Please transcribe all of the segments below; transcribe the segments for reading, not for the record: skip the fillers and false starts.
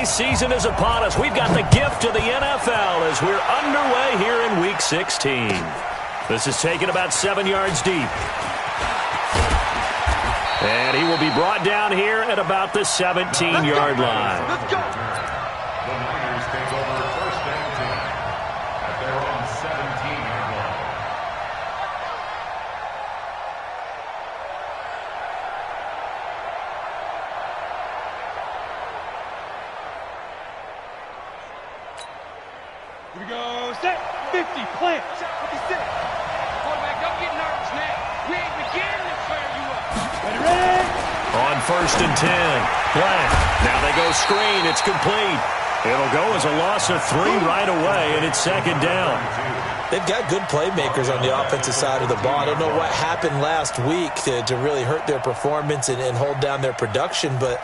holiday season is upon us. We've got the gift of the NFL as we're underway here in Week 16. This is taken about 7 yards deep. And he will be brought down here at about the 17-yard line. Let's go. The Niners take over first and 10 at their own 17-yard line. Here we go. Set. 50. Plant. Set. 56. Quarterback, don't get nervous now. We ain't beginning to fire you up. Ready? On first and 10. Plant. Now they go screen. It's complete. It'll go as a loss of 3 right away, and it's second down. They've got good playmakers on the offensive side of the ball. I don't know what happened last week to really hurt their performance and hold down their production, but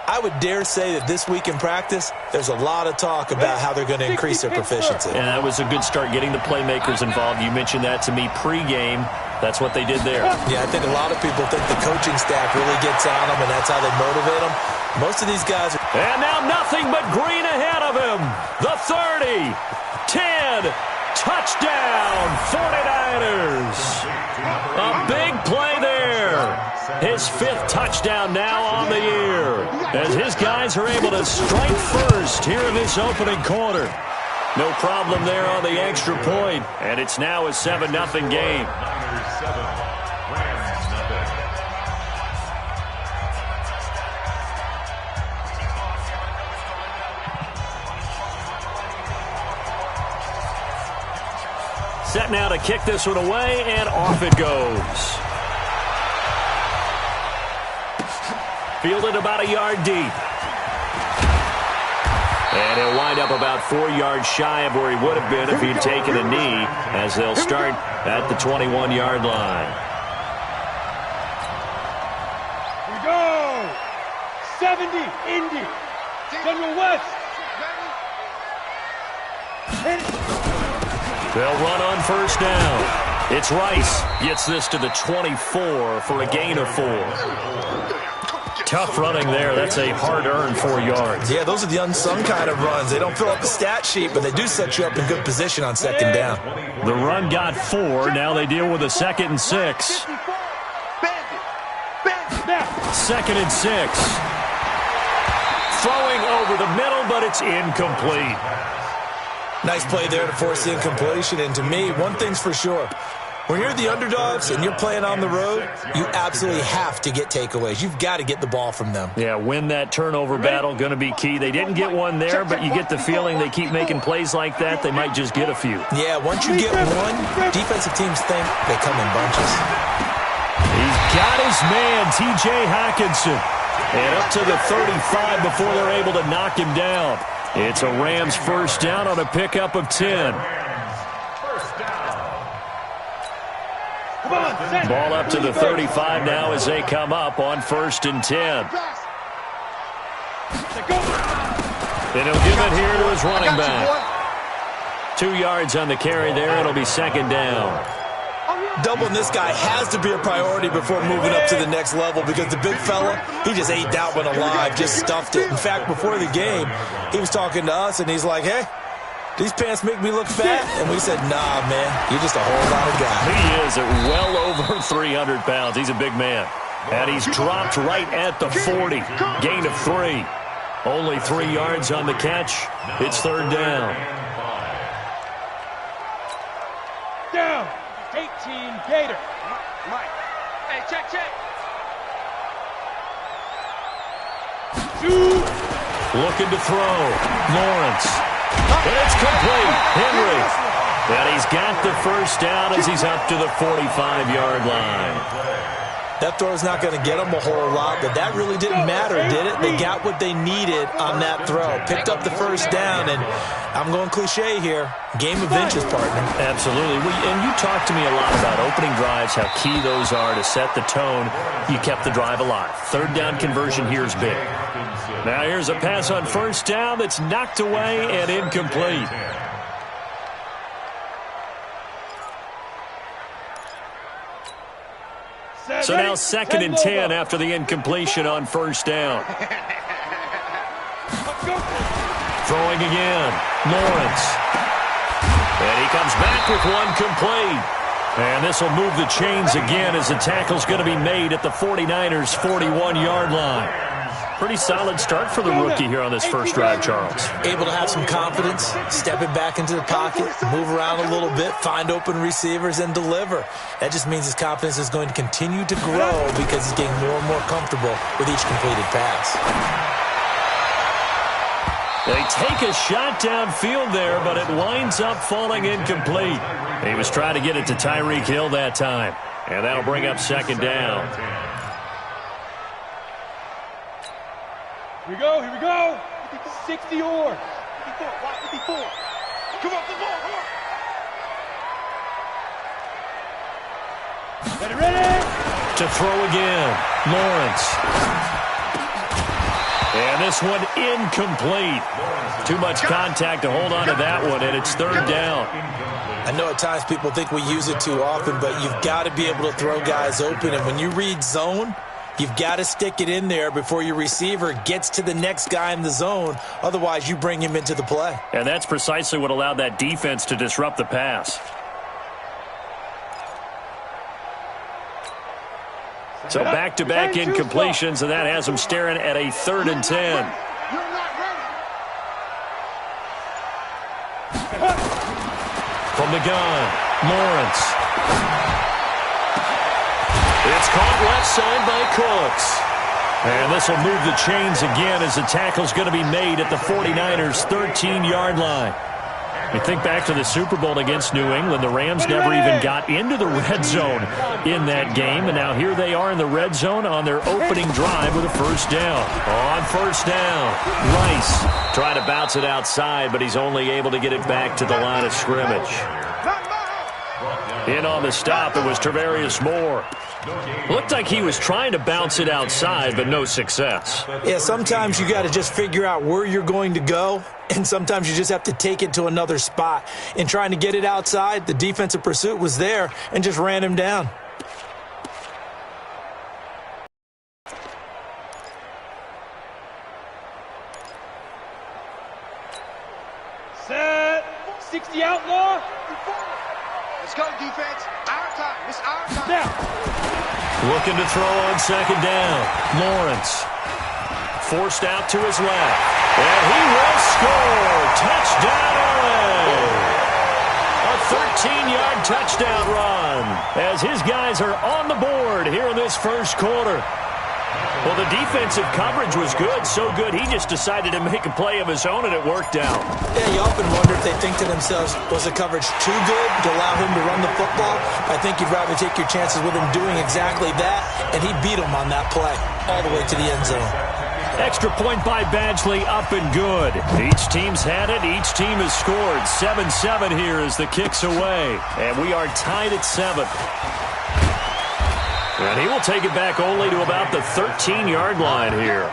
I would dare say that this week in practice, there's a lot of talk about how they're going to increase their proficiency. And that was a good start getting the playmakers involved. You mentioned that to me pregame. That's what they did there. Yeah, I think a lot of people think the coaching staff really gets on them, and that's how they motivate them. Most of these guys are... And now nothing but green ahead of him. The 30, 10, touchdown, 49ers. A big play there. His 5th touchdown now on the year as his guys are able to strike first here in this opening quarter. No problem there on the extra point, and it's now a 7-0 game. Niners 7, Rams nothing. Set now to kick this one away, and off it goes. Fielded about a yard deep. And he'll wind up about 4 yards shy of where he would have been if he'd taken a knee, as they'll start at the 21-yard line. Here we go. 70. Indy. General West. They'll run on first down. It's Rice. Gets this to the 24 for a gain of 4. Tough running there. That's a hard-earned 4 yards. Yeah, those are the unsung kind of runs. They don't fill up the stat sheet, but they do set you up in good position on second down. The run got 4. Now they deal with a 2nd and 6. 2nd and 6. Throwing over the middle, but it's incomplete. Nice play there to force the incompletion. And to me, one thing's for sure. When you're the underdogs and you're playing on the road, you absolutely have to get takeaways. You've got to get the ball from them. Yeah, win that turnover battle, going to be key. They didn't get one there, but you get the feeling they keep making plays like that, they might just get a few. Yeah, once you get one, defensive teams think they come in bunches. He's got his man, T.J. Hockenson. And up to the 35 before they're able to knock him down. It's a Rams first down on a pickup of 10. Ball up to the 35 now as they come up on first and 10. And he'll give it here to his running back. 2 yards on the carry there. It'll be second down. Doubling this guy has to be a priority before moving up to the next level because the big fella, he just ate that one alive, just stuffed it. In fact, before the game, he was talking to us, and he's like, hey, these pants make me look fat? And we said, nah, man, you're just a whole lot of guy. He is at well over 300 pounds. He's a big man. And he's dropped right at the 40. Gain of 3. Only 3 yards on the catch. It's third down. Down. 18, Gator. Mike. Hey, check. Looking to throw. Lawrence. And it's complete. Henry. And he's got the first down as he's up to the 45-yard line. That throw's not going to get them a whole lot, but that really didn't matter, did it? They got what they needed on that throw. Picked up the first down, and I'm going cliche here. Game of inches, partner. Absolutely. And you talked to me a lot about opening drives, how key those are to set the tone. You kept the drive alive. Third down conversion here is big. Now here's a pass on first down that's knocked away and incomplete. So now second and 10 after the incompletion on first down. Throwing again. Lawrence. And he comes back with one complete. And this will move the chains again as the tackle's going to be made at the 49ers' 41-yard line. Pretty solid start for the rookie here on this first drive, Charles. Able to have some confidence, stepping back into the pocket, move around a little bit, find open receivers, and deliver. That just means his confidence is going to continue to grow because he's getting more and more comfortable with each completed pass. They take a shot downfield there, but it winds up falling incomplete. He was trying to get it to Tyreek Hill that time. And that'll bring up second down. Here we go, here we go. 60 or. 54, 54. Come on, come on, come on. Ready, ready. To throw again, Lawrence. And this one incomplete. Too much contact to hold on to that one, and it's third down. I know at times people think we use it too often, but you've got to be able to throw guys open. And when you read zone, you've got to stick it in there before your receiver gets to the next guy in the zone. Otherwise, you bring him into the play. And that's precisely what allowed that defense to disrupt the pass. So back-to-back incompletions, and that has him staring at a 3rd and 10. From the gun, Lawrence. It's caught left side by Cooks. And this will move the chains again as the tackle's going to be made at the 49ers' 13-yard line. You think back to the Super Bowl against New England, the Rams never even got into the red zone in that game, and now here they are in the red zone on their opening drive with a first down. On first down, Rice trying to bounce it outside, but he's only able to get it back to the line of scrimmage. In on the stop, it was Travarius Moore. Looked like he was trying to bounce it outside, but no success. Yeah, sometimes you got to just figure out where you're going to go, and sometimes you just have to take it to another spot. In trying to get it outside, the defensive pursuit was there and just ran him down. Set. 60 outlaw. Let's go, defense. Our time. It's our time. Now. Looking to throw on second down. Lawrence. Forced out to his left. And he will score. Touchdown, LA. A 13-yard touchdown run as his guys are on the board here in this first quarter. Well, the defensive coverage was good, so good he just decided to make a play of his own, and it worked out. Yeah, you often wonder if they think to themselves, was the coverage too good to allow him to run the football? I think you'd rather take your chances with him doing exactly that, and he beat him on that play all the way to the end zone. Extra point by Badgley, up and good. Each team's had it. Each team has scored. 7-7 here as the kick's away, and we are tied at 7. And he will take it back only to about the 13-yard line here.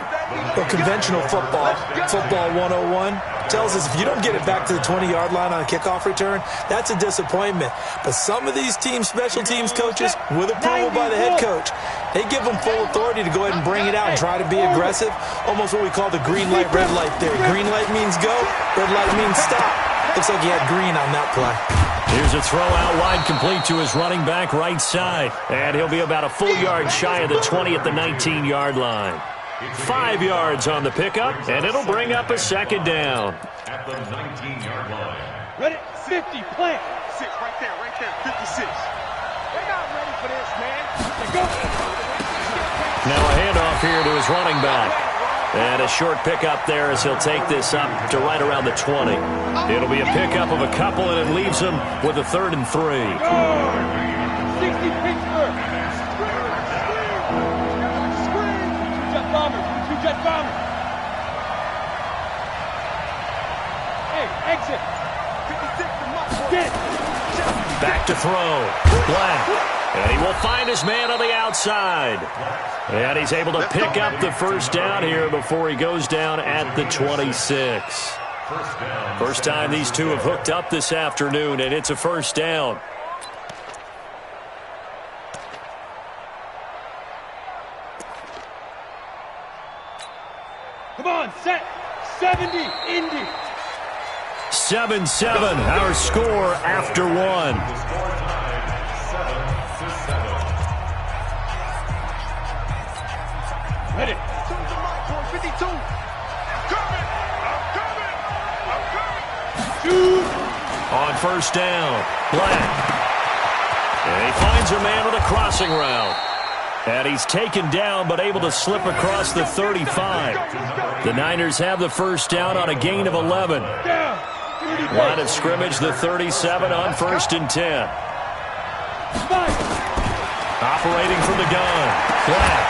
Well, conventional football 101, tells us if you don't get it back to the 20-yard line on a kickoff return, that's a disappointment. But some of these teams, special teams coaches, with approval by the head coach, they give them full authority to go ahead and bring it out and try to be aggressive. Almost what we call the green light, red light theory. Green light means go, red light means stop. Looks like he had green on that play. Here's a throw out wide, complete to his running back right side. And he'll be about a full yard shy of the 20 at the 19-yard line. 5 yards on the pickup, and it'll bring up a second down. At the 19-yard line. Ready? 50, plant. 6, right there, 56. They're not ready for this, man. Go. Now a handoff here to his running back. And a short pickup there as he'll take this up to right around the 20. It'll be a pickup of a couple, and it leaves him with a 3rd and 3. 60 Pittsburgh. Jet bombers. 2 jet bombers. Hey, exit. 56 Get it. Back to throw. Black. And he will find his man on the outside. And he's able to pick up the first down here before he goes down at the 26. First time these two have hooked up this afternoon, and it's a first down. Come on, set. 70. ended. 7-7, our score after one. The score tied 7-7. Ready. Turn to my boy, 52. I'm coming. Shoot. On first down, Black. And he finds a man with a crossing route. And he's taken down but able to slip across the 35. The Niners have the first down on a gain of 11. Line of scrimmage, the 37 on 1st and 10. Operating from the gun, Black.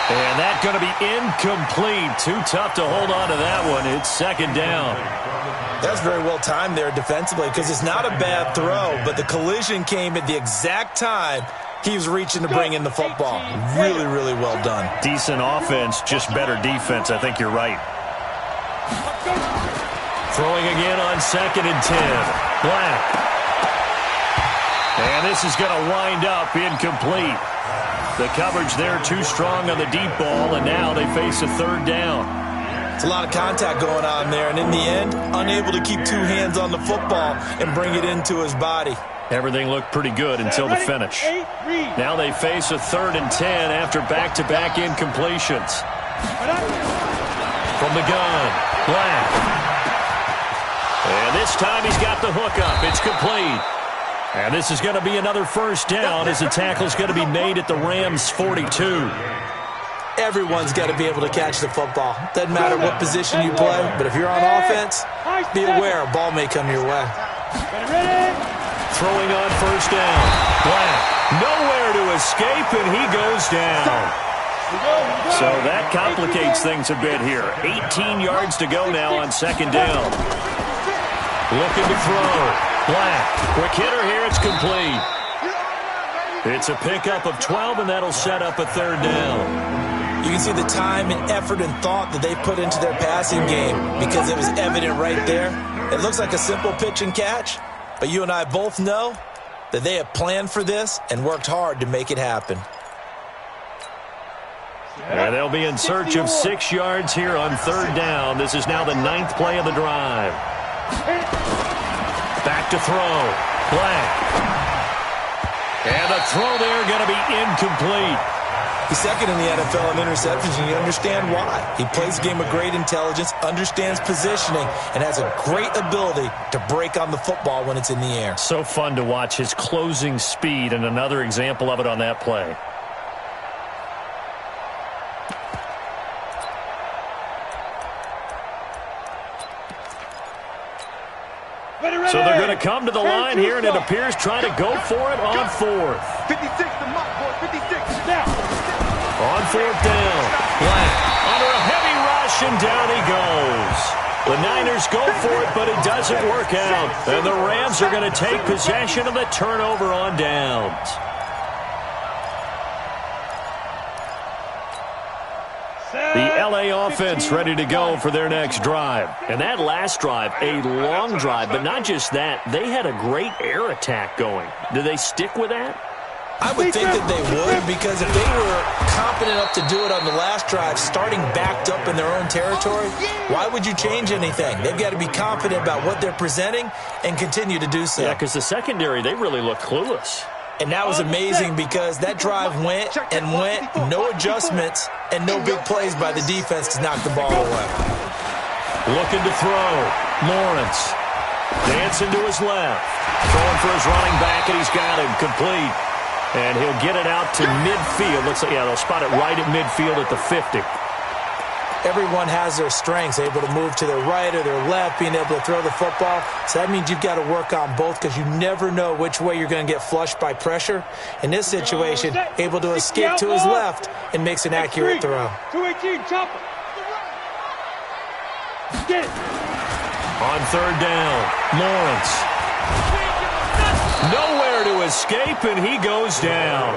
And that's going to be incomplete. Too tough to hold on to that one. It's 2nd down. That's very well timed there defensively because it's not a bad throw, but the collision came at the exact time he was reaching to bring in the football. Really, really well done. Decent offense, just better defense. I think you're right. Throwing again on 2nd and 10. Black. And this is going to wind up incomplete. The coverage there too strong on the deep ball, and now they face a 3rd down. It's a lot of contact going on there, and in the end, unable to keep 2 hands on the football and bring it into his body. Everything looked pretty good until the finish. Now they face a 3rd and 10 after back-to-back incompletions. From the gun, Black. And this time he's got the hook up. It's complete. And this is going to be another first down as the tackle's going to be made at the Rams' 42. Everyone's got to be able to catch the football. Doesn't matter what position you play, but if you're on offense, be aware a ball may come your way. Throwing on first down. Black. Nowhere to escape, and he goes down. So that complicates things a bit here. 18 yards to go now on 2nd down. Looking to throw. Black. Quick hitter here. It's complete. It's a pickup of 12, and that'll set up a 3rd down. You can see the time and effort and thought that they put into their passing game because it was evident right there. It looks like a simple pitch and catch, but you and I both know that they have planned for this and worked hard to make it happen. And they'll be in search of 6 yards here on 3rd down. This is now the 9th play of the drive. Back to throw. Black. And the throw there going to be incomplete. He's 2nd in the NFL in interceptions, and you understand why. He plays a game of great intelligence, understands positioning, and has a great ability to break on the football when it's in the air. So fun to watch his closing speed, and another example of it on that play. So they're going to come to the line here, and it appears trying to go for it on 4th. 56 to my boy, 56. Now. On 4th down. Black under a heavy rush, and down he goes. The Niners go for it, but it doesn't work out. And the Rams are going to take possession of the turnover on downs. The LA offense ready to go for their next drive. And that last drive, a long drive, but not just that. They had a great air attack going. Do they stick with that? I would think that they would, because if they were confident enough to do it on the last drive, starting backed up in their own territory, why would you change anything? They've got to be confident about what they're presenting and continue to do so. Yeah, because the secondary, they really looked clueless. And that was amazing because that drive went and went, no adjustments, and no big plays by the defense to knock the ball away. Looking to throw. Lawrence. Dancing to his left. Throwing for his running back, and he's got him complete. And he'll get it out to midfield. Looks like, yeah, they'll spot it right at midfield at the 50. Everyone has their strengths, able to move to their right or their left, being able to throw the football. So that means you've got to work on both because you never know which way you're going to get flushed by pressure. In this situation, able to escape to his left and makes an accurate throw. 218, chopper. Get it. On 3rd down, Lawrence. Nowhere to escape, and he goes down.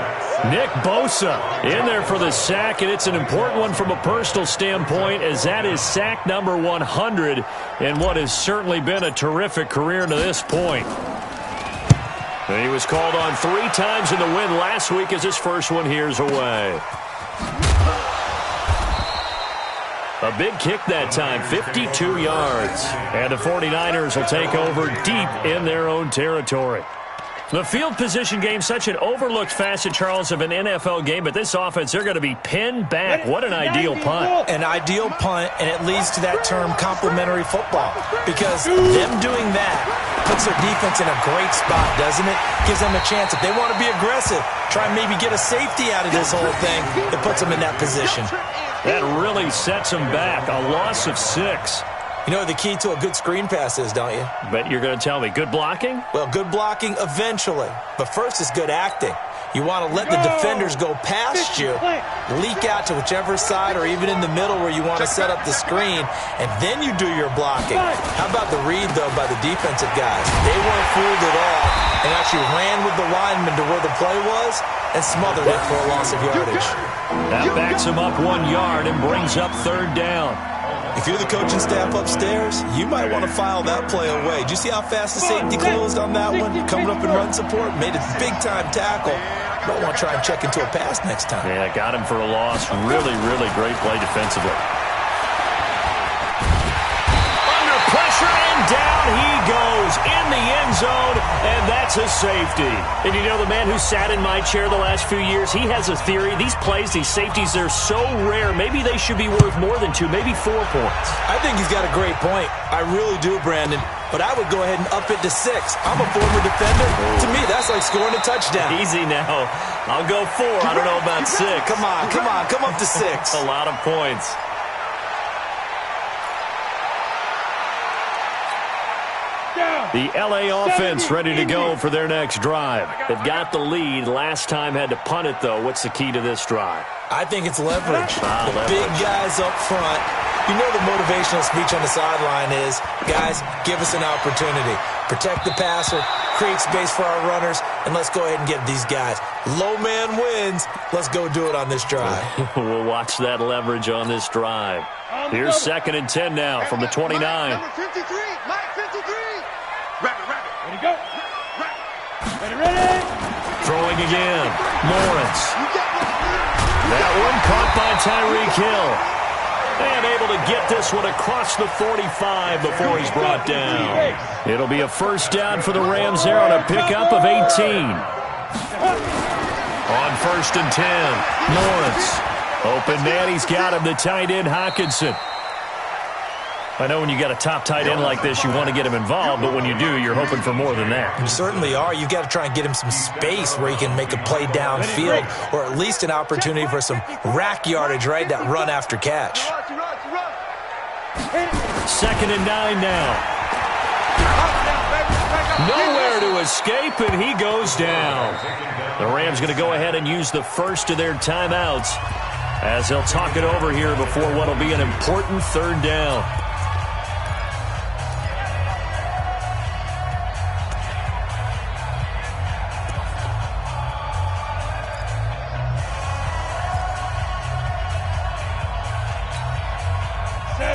Nick Bosa in there for the sack, and it's an important one from a personal standpoint, as that is sack number 100 in what has certainly been a terrific career to this point. And he was called on 3 times in the win last week as his first one here's away. A big kick that time, 52 yards. And the 49ers will take over deep in their own territory. The field position game, such an overlooked facet, Charles, of an NFL game, but this offense, they're going to be pinned back. What an ideal punt. An ideal punt, and it leads to that term complementary football, because them doing that puts their defense in a great spot, doesn't it? Gives them a chance. If they want to be aggressive, try and maybe get a safety out of this whole thing, it puts them in that position. That really sets them back. A loss of 6. You know what the key to a good screen pass is, don't you? Bet you're going to tell me. Good blocking? Well, good blocking eventually. But first is good acting. You want to let the defenders go past you, leak out to whichever side or even in the middle where you want to set up the screen, and then you do your blocking. How about the read, though, by the defensive guys? They weren't fooled at all and actually ran with the lineman to where the play was and smothered it for a loss of yardage. That backs him up 1 yard and brings up 3rd down. If you're the coaching staff upstairs, you might want to file that play away. Did you see how fast the safety closed on that one? Coming up in run support, made a big-time tackle. Might want to try and check into a pass next time. Yeah, got him for a loss. Really, really great play defensively. Under pressure, and down he goes in the end zone, and that's a safety. And you know, the man who sat in my chair the last few years, he has a theory. These plays, these safeties, they're so rare. Maybe they should be worth more than 2, maybe 4 points. I think he's got a great point. I really do, Brandon. But I would go ahead and up it to 6. I'm a former defender. To me, that's like scoring a touchdown. Easy now. I'll go 4. I don't know about 6. Come on. Come up to 6. A lot of points. The LA offense ready to go for their next drive. They've got the lead. Last time had to punt it, though. What's the key to this drive? I think it's leverage. Leverage. Big guys up front. You know the motivational speech on the sideline is, guys, give us an opportunity. Protect the passer, create space for our runners, and let's go ahead and get these guys. Low man wins. Let's go do it on this drive. We'll watch that leverage on this drive. Here's 2nd and 10 now from the 29. Number 53, Mike 53. Rapid. Ready, go. Ready. Throwing again. Lawrence. That one caught by Tyreek Hill. And able to get this one across the 45 before he's brought down. It'll be a 1st down for the Rams there on a pickup of 18. On 1st and 10, Lawrence. Open man, he's got him, the tight end, Hockenson. I know when you got a top tight end like this, you want to get him involved, but when you do, you're hoping for more than that. You certainly are. You've got to try and get him some space where he can make a play downfield, or at least an opportunity for some rack yardage, right? That run after catch. 2nd and 9 now. Nowhere to escape, and he goes down. The Rams going to go ahead and use the first of their timeouts as they'll talk it over here before what will be an important 3rd down.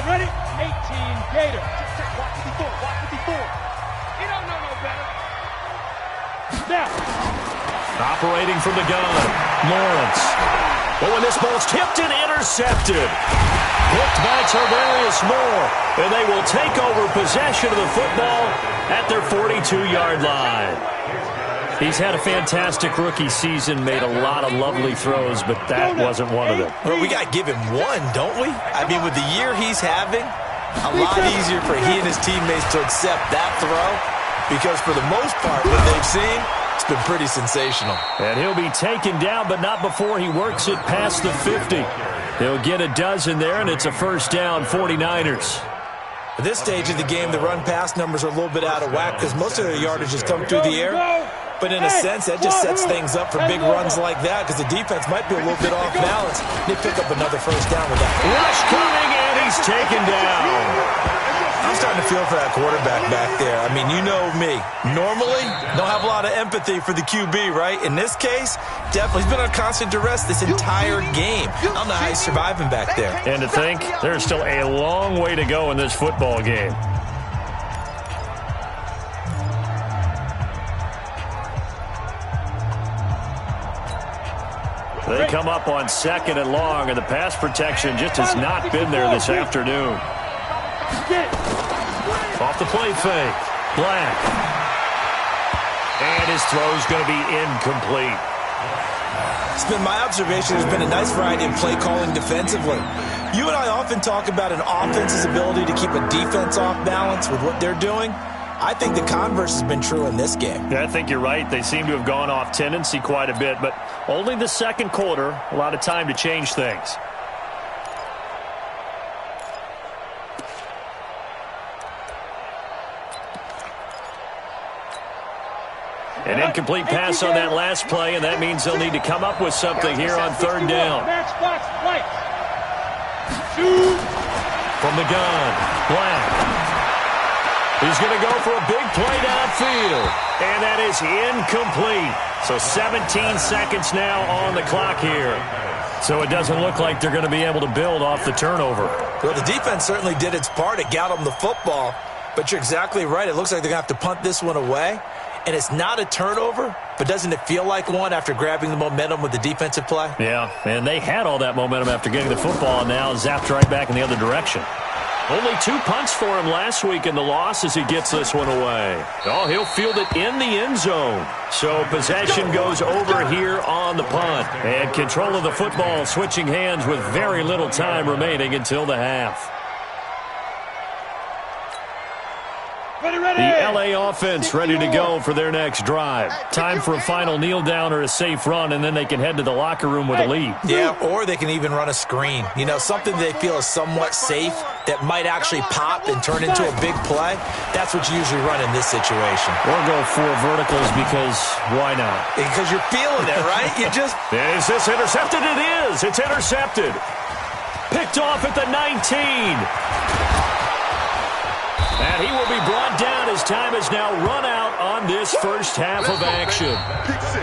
Ready? 18, Gator. Watch 54. He don't know no better. Now. Operating from the gun, Lawrence. Oh, and this ball's tipped and intercepted. Hooked by Tarvarius Moore. And they will take over possession of the football at their 42-yard line. He's had a fantastic rookie season, made a lot of lovely throws, but that wasn't one of them. Well, we got to give him one, don't we? I mean, with the year he's having, a lot easier for he and his teammates to accept that throw, because for the most part, what they've seen, it's been pretty sensational. And he'll be taken down, but not before he works it past the 50. He'll get a dozen there, and it's a 1st down, 49ers. At this stage of the game, the run-pass numbers are a little bit out of whack because most of their yardage has come through the air. But in a sense, that just sets things up for big runs like that because the defense might be a little bit off balance. They pick up another 1st down with that. Rush coming, and he's taken down. I'm starting to feel for that quarterback back there. I mean, you know me. Normally, don't have a lot of empathy for the QB, right? In this case, definitely. He's been on constant duress this entire game. I don't know how he's surviving back there. And to think, there's still a long way to go in this football game. They come up on 2nd and long, and the pass protection just has not been there this afternoon. Off the play fake. Black. And his throw's going to be incomplete. It's been my observation there's been a nice variety of play calling defensively. You and I often talk about an offense's ability to keep a defense off balance with what they're doing. I think the converse has been true in this game. Yeah, I think you're right. They seem to have gone off tendency quite a bit, but only the second quarter, a lot of time to change things. An incomplete pass on that last play, and that means they'll need to come up with something here on 3rd down. From the gun, Black. He's going to go for a big play downfield, and that is incomplete. So 17 seconds now on the clock here. So it doesn't look like they're going to be able to build off the turnover. Well, the defense certainly did its part. It got them the football, but you're exactly right. It looks like they're going to have to punt this one away. And it's not a turnover, but doesn't it feel like one after grabbing the momentum with the defensive play? Yeah, and they had all that momentum after getting the football, and now zapped right back in the other direction. Only 2 punts for him last week in the loss as he gets this one away. Oh, he'll field it in the end zone. So possession goes over here on the punt. And control of the football switching hands with very little time remaining until the half. The LA offense ready to go for their next drive. Time for a final kneel down or a safe run, and then they can head to the locker room with a lead. Yeah, or they can even run a screen. You know, something they feel is somewhat safe that might actually pop and turn into a big play. That's what you usually run in this situation. Or go 4 verticals because why not? Because you're feeling it, right? You just... Is this intercepted? It is. It's intercepted. Picked off at the 19. And he will be brought down as time is now run out on this first half of action.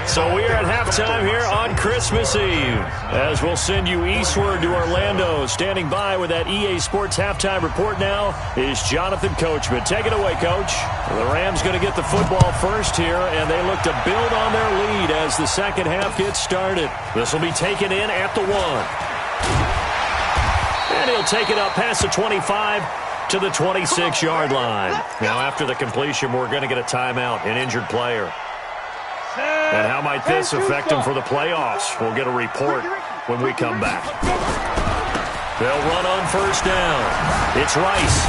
So we are at halftime here on Christmas Eve. As we'll send you eastward to Orlando. Standing by with that EA Sports halftime report now is Jonathan Coachman. Take it away, Coach. The Rams going to get the football first here, and they look to build on their lead as the second half gets started. This will be taken in at the 1. And he'll take it up past the 25. To the 26-yard line. Now, after the completion, we're going to get a timeout, an injured player. And how might this affect them for the playoffs? We'll get a report when we come back. They'll run on first down. It's Rice.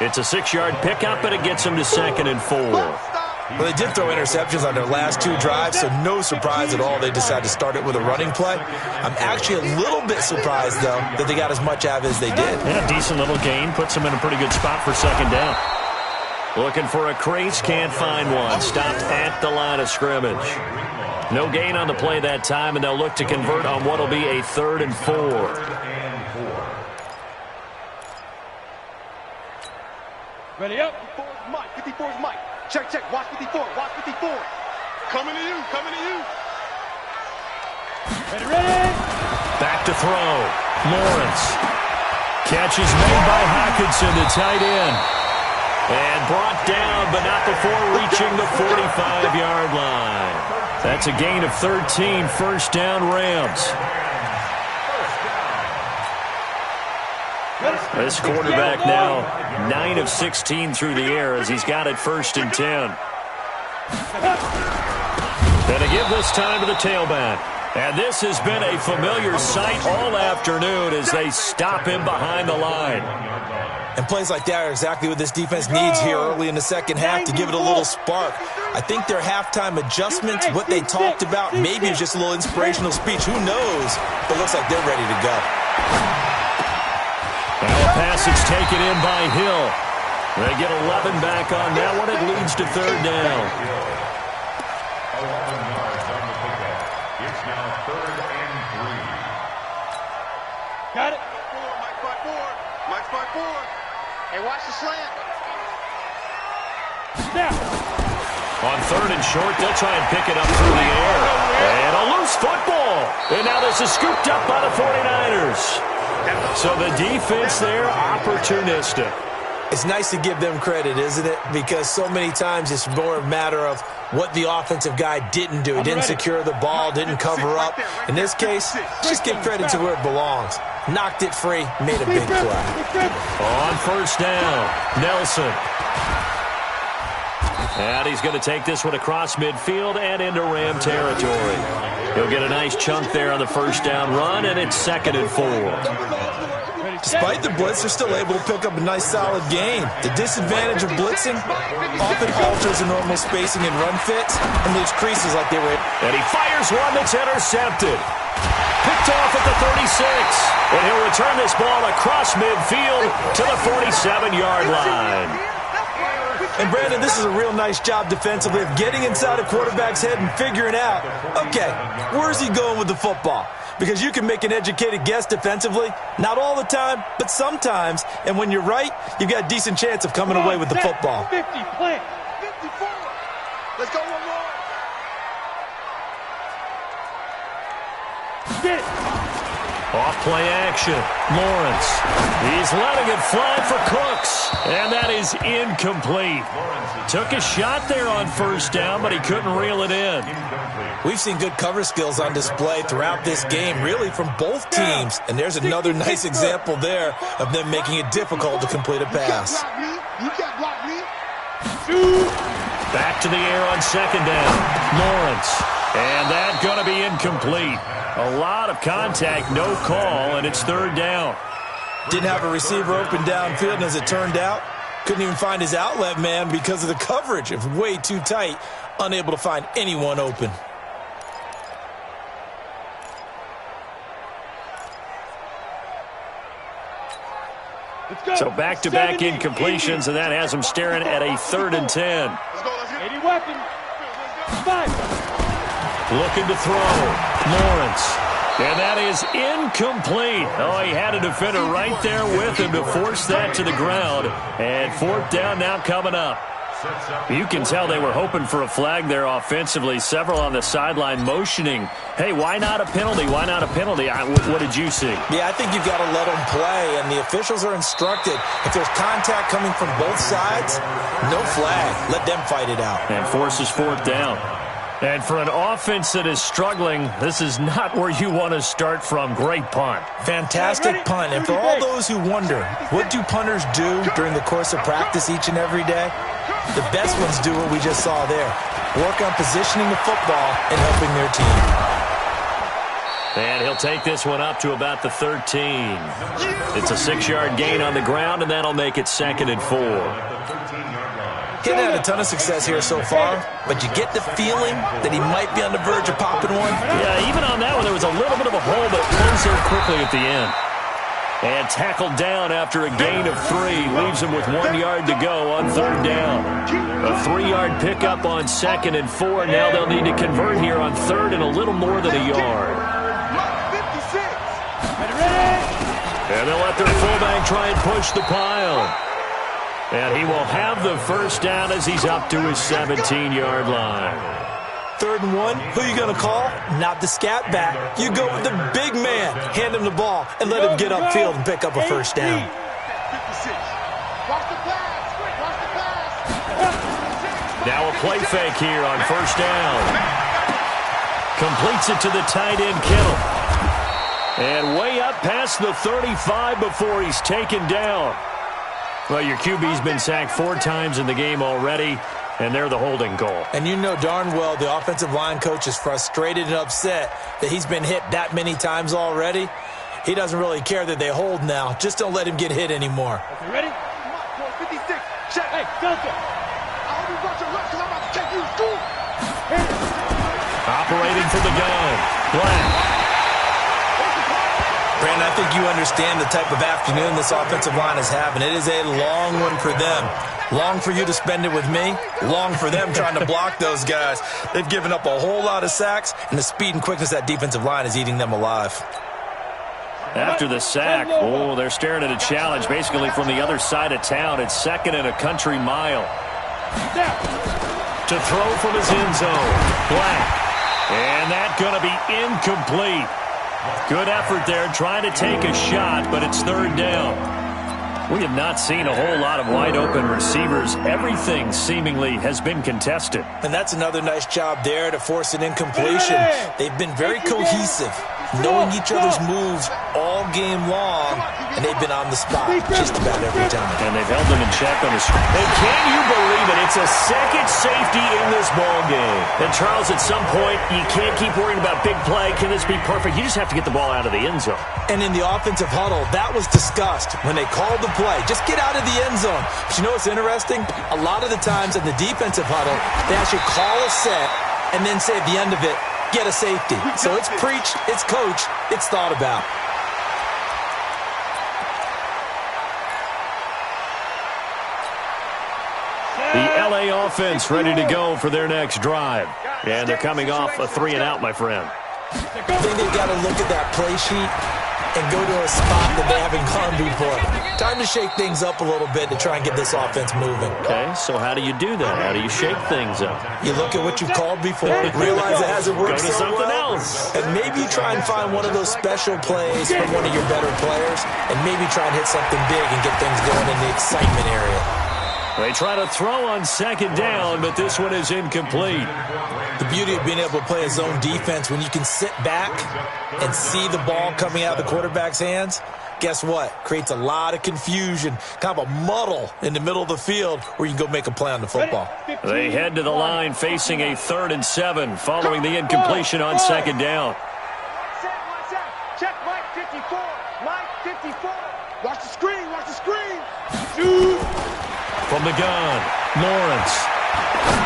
It's a 6-yard pickup, and it gets them to 2nd and 4. Well, they did throw interceptions on their last 2 drives, so no surprise at all they decided to start it with a running play. I'm actually a little bit surprised, though, that they got as much out of it as they did. And a decent little gain puts them in a pretty good spot for 2nd down. Looking for a crease, can't find one. Stopped at the line of scrimmage. No gain on the play that time, and they'll look to convert on what will be a 3rd and 4. Ready up. 54's Mike. 54's Mike. Check, check. Watch 54. Watch 54. Coming to you. Coming to you. Ready, ready. Back to throw. Lawrence. Catch is made by Hockenson, the tight end. And brought down, but not before reaching the 45-yard line. That's a gain of 13. First down, Rams. This quarterback now 9 of 16 through the air as he's got it 1st and 10. Gonna give this time to the tailback. And this has been a familiar sight all afternoon as they stop him behind the line. And plays like that are exactly what this defense needs here early in the second half to give it a little spark. I think their halftime adjustments, what they talked about, maybe it's just a little inspirational speech. Who knows? But it looks like they're ready to go. Now a pass that's taken in by Hill. They get 11 back on that one. It leads to 3rd down. 11 yards on the pickup. It's now 3rd and 3. Got it. Mike 5-4. Mike 5-4. Hey, watch the slant. Snap. On 3rd and short, they'll try and pick it up through the air. And a loose football. And now this is scooped up by the 49ers. So the defense there, opportunistic. It's nice to give them credit, isn't it? Because so many times it's more a matter of what the offensive guy didn't do. He didn't secure the ball, didn't cover up. In this case, just give credit to where it belongs. Knocked it free, made a big play. On first down, Nelson. And he's going to take this one across midfield and into Ram territory. He'll get a nice chunk there on the first down run, and it's 2nd and 4. Despite the blitz, they're still able to pick up a nice, solid gain. The disadvantage of blitzing often alters the normal spacing and run fits and leaves creases like they were. And he fires one that's intercepted. Picked off at the 36. And he'll return this ball across midfield to the 47-yard line. And, Brandon, this is a real nice job defensively of getting inside a quarterback's head and figuring out, okay, where's he going with the football? Because you can make an educated guess defensively. Not all the time, but sometimes. And when you're right, you've got a decent chance of coming away with the football. 50, play. 54. Let's go one more. Get it. Off play action. Lawrence. He's letting it fly for Cooks. And that is incomplete. Took a shot there on first down, but he couldn't reel it in. We've seen good cover skills on display throughout this game, really from both teams. And there's another nice example there of them making it difficult to complete a pass. You can't block me. Back to the air on second down. Lawrence. And that's going to be incomplete. A lot of contact, no call, and it's 3rd down. Didn't have a receiver open downfield, and as it turned out, couldn't even find his outlet man because of the coverage. It was way too tight, unable to find anyone open. So back-to-back incompletions, and that has him staring at a 3rd and 10. 80 weapon. 5. Looking to throw. Lawrence. And that is incomplete. Oh, he had a defender right there with him to force that to the ground. And 4th down now coming up. You can tell they were hoping for a flag there offensively. Several on the sideline motioning, hey, why not a penalty? Why not a penalty? What did you see? Yeah, I think you've got to let them play, and the officials are instructed. If there's contact coming from both sides, no flag. Let them fight it out. And forces 4th down. And for an offense that is struggling, this is not where you want to start from. Great punt. Fantastic punt. And for all those who wonder, what do punters do during the course of practice each and every day? The best ones do what we just saw there. Work on positioning the football and helping their team. And he'll take this one up to about the 13. It's a 6-yard gain on the ground, and that'll make it 2nd and 4. He hadn't had a ton of success here so far, but you get the feeling that he might be on the verge of popping one. Yeah, even on that one, there was a little bit of a hole, but closed there quickly at the end. And tackled down after a gain of 3. Leaves him with 1 yard to go on 3rd down. A 3-yard pickup on 2nd and 4. Now they'll need to convert here on 3rd and a little more than a yard. And they'll let their fullback try and push the pile. And he will have the first down as he's up to his 17-yard line. 3rd and 1, who are you going to call? Not the scat back. You go with the big man. Hand him the ball and let him get upfield and pick up a first down. Now a play fake here on first down. Completes it to the tight end, Kittle. And way up past the 35 before he's taken down. Well, your QB's been sacked 4 times in the game already, and they're the holding goal. And you know darn well the offensive line coach is frustrated and upset that he's been hit that many times already. He doesn't really care that they hold now. Just don't let him get hit anymore. You ready? 56. Check. Hey, Delta. I hope you brought your lunch because I'm about to take you to school. Operating for the gun. Black. Brandon, I think you understand the type of afternoon this offensive line is having. It is a long one for them. Long for you to spend it with me. Long for them trying to block those guys. They've given up a whole lot of sacks, and the speed and quickness of that defensive line is eating them alive. After the sack, oh, they're staring at a challenge basically from the other side of town. It's 2nd and a country mile. To throw from his end zone. Black. And that's going to be incomplete. Good effort there trying to take a shot, but it's 3rd down. We have not seen a whole lot of wide-open receivers. Everything seemingly has been contested. And that's another nice job there to force an incompletion. They've been very cohesive, knowing each other's moves all game long, and they've been on the spot just about every time. And they've held them in check on the screen. And can you believe it? It's a second safety in this ball game. And, Charles, at some point, you can't keep worrying about big play. Can this be perfect? You just have to get the ball out of the end zone. And in the offensive huddle, that was discussed when they called the play. Just get out of the end zone. But you know what's interesting? A lot of the times in the defensive huddle, they actually call a set and then say at the end of it, get a safety. So it's preached, it's coached, it's thought about. The L.A. offense ready to go for their next drive. And they're coming off a 3-and-out, my friend. I think they've got to look at that play sheet and go to a spot that they haven't gone before. Time to shake things up a little bit to try and get this offense moving. Okay, so how do you do that? How do you shake things up? You look at what you've called before, realize it hasn't worked Go to so something well, else. and maybe you try and find one of those special plays from one of your better players, and maybe try and hit something big and get things going in the excitement area. They try to throw on second down, but this one is incomplete. The beauty of being able to play a zone defense when you can sit back and see the ball coming out of the quarterback's hands, guess what? Creates a lot of confusion, kind of a muddle in the middle of the field where you can go make a play on the football. They head to the line facing a 3rd and 7 following the incompletion on second down. Check Mike 54. Mike 54. Watch the screen. Watch the screen. Shoot. From the gun, Lawrence.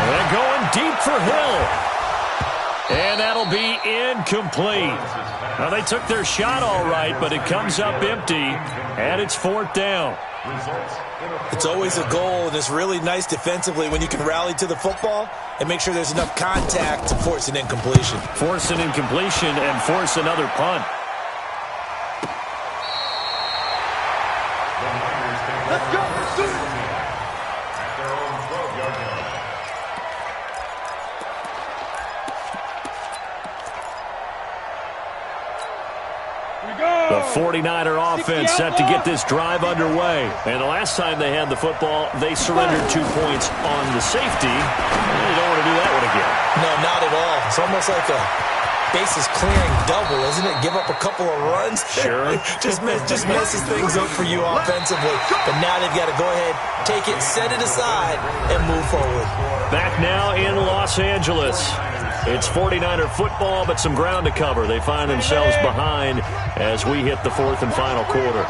They're going deep for Hill. And that'll be incomplete. Now, they took their shot all right, but it comes up empty, and it's 4th down. It's always a goal, and it's really nice defensively when you can rally to the football and make sure there's enough contact to force an incompletion. Force an incompletion and force another punt. Let's go. The 49er offense set to get this drive underway. And the last time they had the football, they surrendered 2 points on the safety. They don't want to do that one again. No, not at all. It's almost like a bases clearing double, isn't it? Give up a couple of runs. Sure. just messes things up for you offensively. But now they've got to go ahead, take it, set it aside, and move forward. Back now in Los Angeles. It's 49er football, but some ground to cover. They find themselves behind as we hit the 4th and final quarter.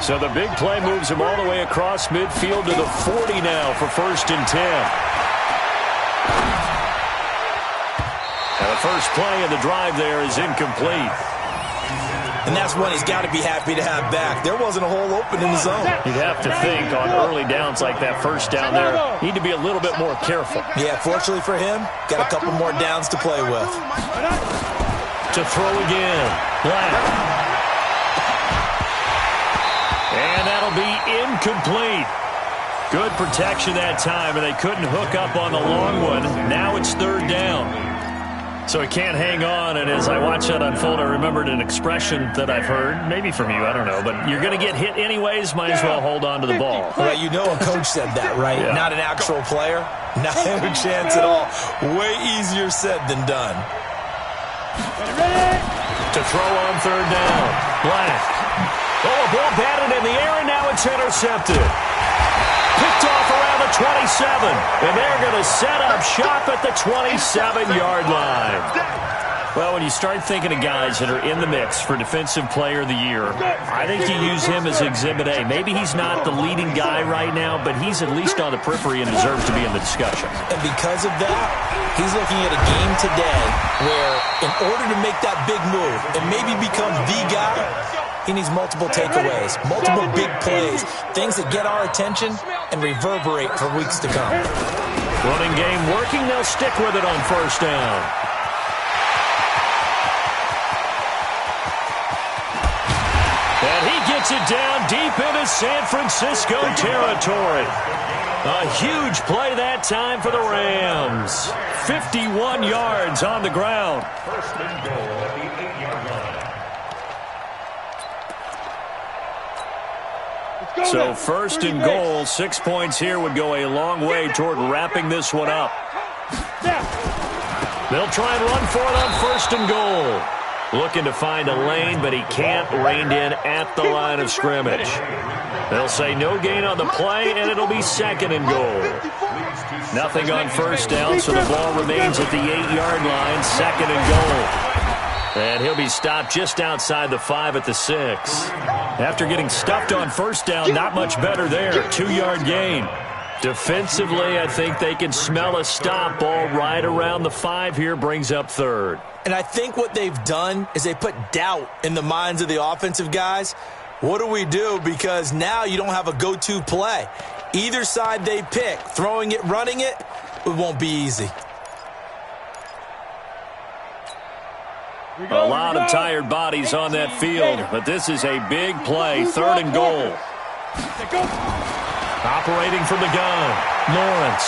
So the big play moves them all the way across midfield to the 40 now for 1st and 10. And the first play of the drive there is incomplete. And that's one he's got to be happy to have back. There wasn't a hole open in the zone. You'd have to think on early downs like that first down there, need to be a little bit more careful. Yeah, fortunately for him, got a couple more downs to play with. To throw again. Black. And that'll be incomplete. Good protection that time, and they couldn't hook up on the long one. Now it's 3rd down. So he can't hang on, and as I watch that unfold, I remembered an expression that I've heard, maybe from you, I don't know, but you're going to get hit anyways, might as well hold on to the ball. Well, you know a coach said that, right? Yeah. Not an actual player. Not a chance at all. Way easier said than done. To throw on 3rd down. Black. Oh, a ball batted in the air, and now it's intercepted. Picked off around the 27, and they're going to set up shop at the 27-yard line. Well, when you start thinking of guys that are in the mix for Defensive Player of the Year, I think you use him as Exhibit A. Maybe he's not the leading guy right now, but he's at least on the periphery and deserves to be in the discussion. And because of that, he's looking at a game today where in order to make that big move and maybe become the guy, he needs multiple takeaways, multiple big plays, things that get our attention and reverberate for weeks to come. Running game working. They'll stick with it on 1st down. And he gets it down deep into San Francisco territory. A huge play that time for the Rams. 51 yards on the ground. 1st and goal at the 8-yard line. So first and goal, 6 points here would go a long way toward wrapping this one up. They'll try and run for it on first and goal. Looking to find a lane, but he can't. Reined in at the line of scrimmage. They'll say no gain on the play, and it'll be second and goal. Nothing on first down, so the ball remains at the 8-yard line, second and goal. And he'll be stopped just outside the 5 at the 6. After getting stuffed on first down, not much better there. 2-yard gain. Defensively, I think they can smell a stop. Ball right around the 5 here, brings up third. And I think what they've done is they put doubt in the minds of the offensive guys. What do we do? Because now you don't have a go-to play. Either side they pick, throwing it, running it, it won't be easy. A lot of tired bodies on that field, but this is a big play, third and goal. Operating from the gun, Lawrence.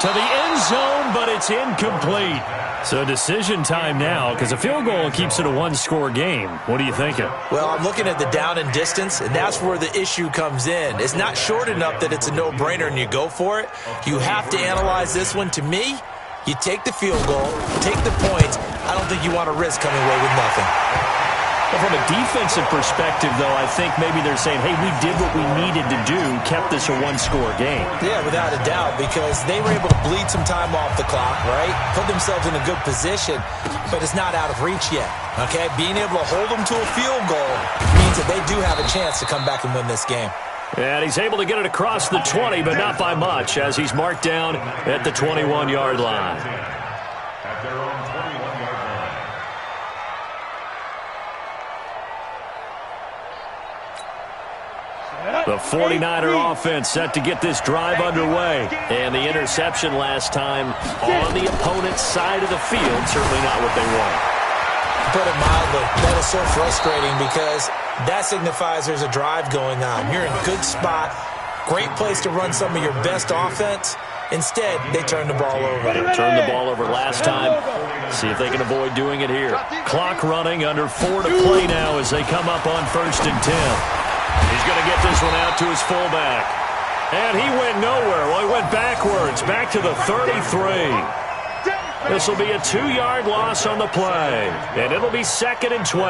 To the end zone, but it's incomplete. So decision time now, because a field goal keeps it a one-score game. What are you thinking? Well, I'm looking at the down and distance, and that's where the issue comes in. It's not short enough that it's a no-brainer and you go for it. You have to analyze this one. To me, you take the field goal, take the points. I don't think you want to risk coming away with nothing. Well, from a defensive perspective, though, I think maybe they're saying, hey, we did what we needed to do, kept this a one-score game. Yeah, without a doubt, because they were able to bleed some time off the clock, right? Put themselves in a good position, but it's not out of reach yet, okay? Being able to hold them to a field goal means that they do have a chance to come back and win this game. And he's able to get it across the 20, but not by much, as he's marked down at the 21-yard line. At their own 21-yard line. The 49er offense set to get this drive underway. And the interception last time on the opponent's side of the field, certainly not what they want. Put it mildly, that is so frustrating because that signifies there's a drive going on. You're in a good spot, great place to run some of your best offense. Instead, they turn the ball over. They turned the ball over last time. See if they can avoid doing it here. Clock running, under 4 to play now as they come up on first and 10. He's going to get this one out to his fullback. And he went nowhere. Well, he went backwards, back to the 33. This will be a 2-yard loss on the play. And it'll be second and 12.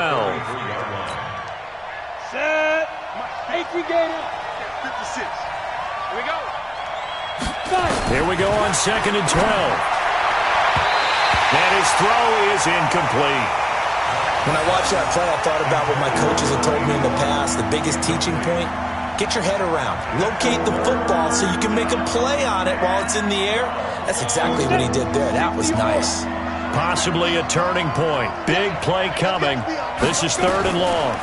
Set. 18 game. 56. Here we go. Here we go on second and 12. And his throw is incomplete. When I watched that play, I thought about what my coaches had told me in the past. The biggest teaching point, get your head around. Locate the football so you can make a play on it while it's in the air. That's exactly what he did there. That was nice. Possibly a turning point. Big play coming. This is third and long.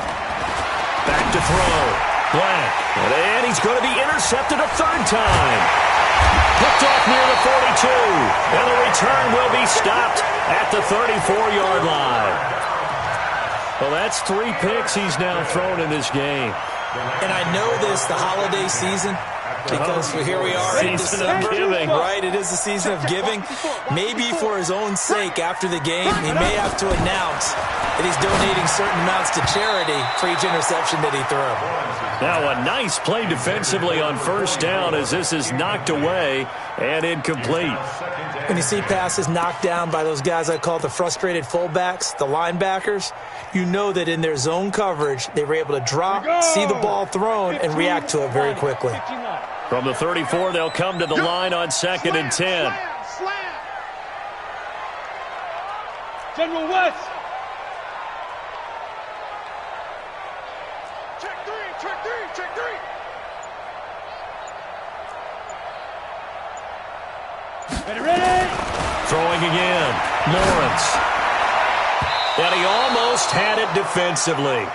Back to throw. Blank. And he's going to be intercepted a third time. Picked off near the 42. And the return will be stopped at the 34-yard line. Well, that's 3 picks he's now thrown in this game. And I know this, the holiday season, because here we are in December, of giving. Right? It is the season of giving. Maybe for his own sake, after the game, he may have to announce that he's donating certain amounts to charity for each interception that he threw. Now a nice play defensively on first down as this is knocked away and incomplete. When you see passes knocked down by those guys I call the frustrated fullbacks, the linebackers, you know that in their zone coverage, they were able to drop, see the ball thrown, and react to it very quickly. From the 34, they'll come to the line on second and 10. General West. Check three. Ready. Throwing again. Lawrence. And he almost had it defensively.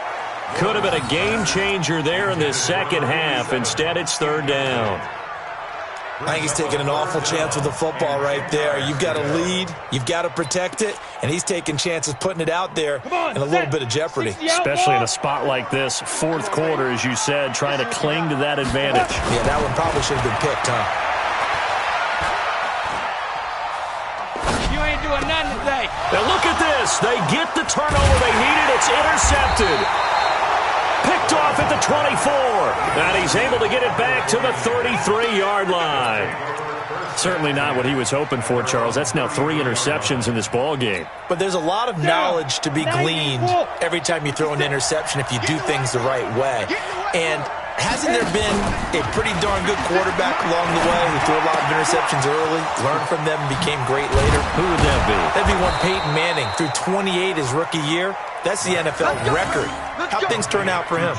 Could have been a game changer there in this second half. Instead, it's third down. I think he's taking an awful chance with the football right there. You've got to lead, you've got to protect it, and he's taking chances putting it out there in a little bit of jeopardy. Especially in a spot like this, fourth quarter, as you said, trying to cling to that advantage. Yeah, that one probably should have been picked, huh? You ain't doing nothing today. Now look at this. They get the turnover they needed. It's intercepted. Picked off off at the 24. And he's able to get it back to the 33-yard line. Certainly not what he was hoping for, Charles. That's now 3 interceptions in this ball game. But there's a lot of knowledge to be gleaned every time you throw an interception if you do things the right way. And hasn't there been a pretty darn good quarterback along the way who threw a lot of interceptions early, learned from them, and became great later? Who would that be? That'd be one Peyton Manning. Threw 28 his rookie year. That's the NFL record. How'd things turn out for him?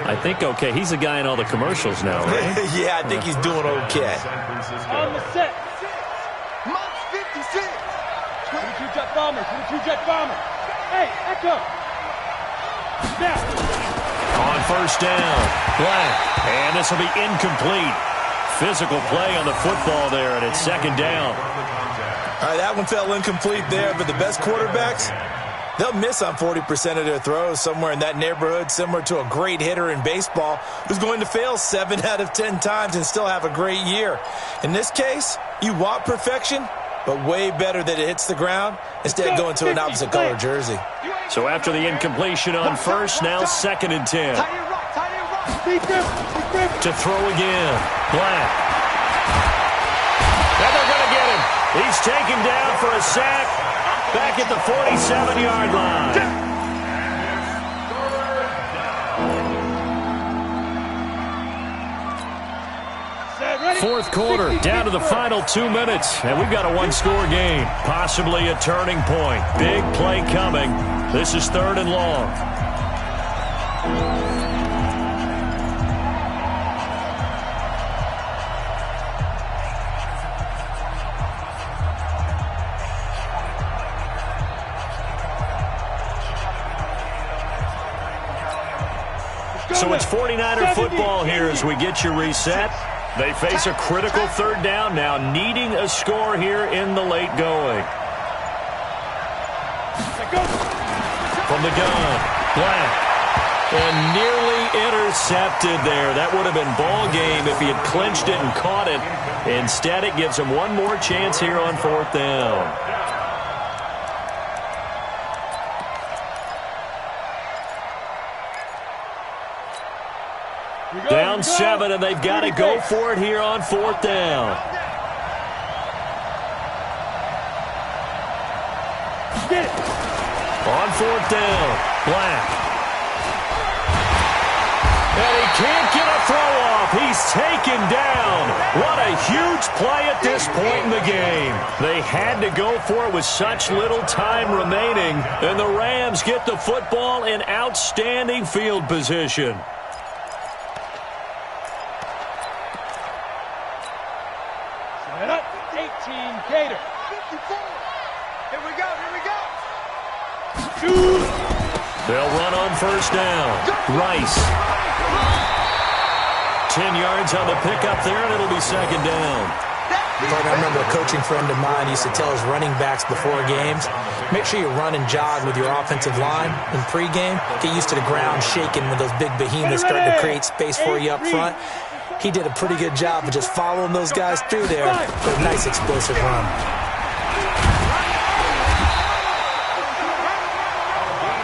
I think okay. He's the guy in all the commercials now, right? Yeah, I think he's doing okay. On the set. Mox 56. 22 jet bomber. 22 jet bomber. Hey, Echo. Now. On first down, Black. And this will be incomplete. Physical play on the football there, and it's second down. All right, that one fell incomplete there, but the best quarterbacks, they'll miss on 40% of their throws, somewhere in that neighborhood, similar to a great hitter in baseball who's going to fail 7 out of 10 times and still have a great year. In this case, you want perfection, but way better that it hits the ground instead of going to an opposite color jersey. So after the incompletion on first, now second and 10. To throw again, Black. And they're going to get him. He's taken down for a sack back at the 47-yard line. Fourth quarter, down to the final 2 minutes, and we've got a one-score game, possibly a turning point. Big play coming. This is 3rd and long. So it's 49er football here as we get you reset. They face a critical 3rd down now, needing a score here in the late going. From the gun, Black. And nearly intercepted there. That would have been ball game if he had clinched it and caught it. Instead, it gives him one more chance here on 4th down. Down 7, and they've got to go for it here on 4th down. On 4th down, Black. And he can't get a throw off. He's taken down. What a huge play at this point in the game. They had to go for it with such little time remaining. And the Rams get the football in outstanding field position. Set up, 18 Gator. 54. Here we go, here we go. They'll run on first down. Rice. 10 yards on the pickup there, and it'll be second down. I remember a coaching friend of mine used to tell his running backs before games, make sure you run and jog with your offensive line in pregame. Get used to the ground shaking when those big behemoths start to create space for you up front. He did a pretty good job of just following those guys through there for a nice explosive run.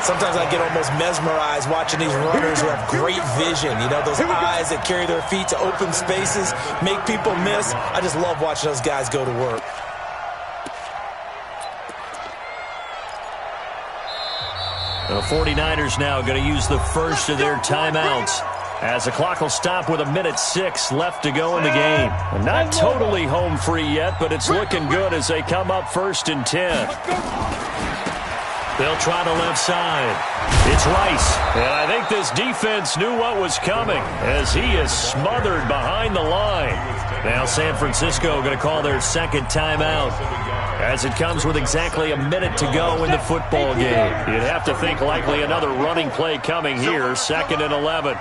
Sometimes I get almost mesmerized watching these runners who have great vision. You know, those eyes that carry their feet to open spaces, make people miss. I just love watching those guys go to work. The 49ers now going to use the first of their timeouts, as the clock will stop with 1:06 left to go in the game. And not totally home free yet, but it's looking good as they come up 1st and 10. They'll try the left side. It's Rice. And I think this defense knew what was coming as he is smothered behind the line. Now San Francisco going to call their second timeout as it comes with exactly a minute to go in the football game. You'd have to think likely another running play coming here. 2nd and 11.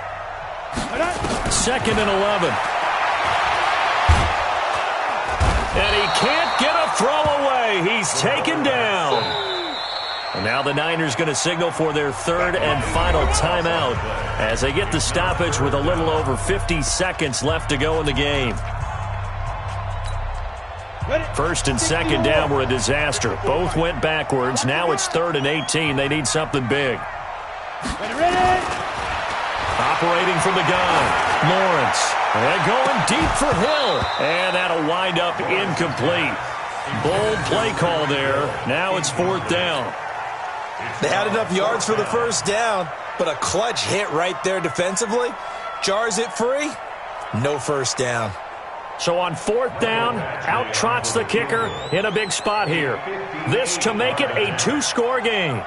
2nd and 11. And he can't get a throw away. He's taken down. And now the Niners going to signal for their 3rd and final timeout as they get the stoppage with a little over 50 seconds left to go in the game. 1st and 2nd down were a disaster. Both went backwards. Now it's 3rd and 18. They need something big. operating from the gun. Lawrence. And going deep for Hill. And that'll wind up incomplete. Bold play call there. Now it's 4th down. They had enough yards for the first down, but a clutch hit right there defensively. Jars it free. No first down. So on 4th down, out trots the kicker in a big spot here. This to make it a 2-score game.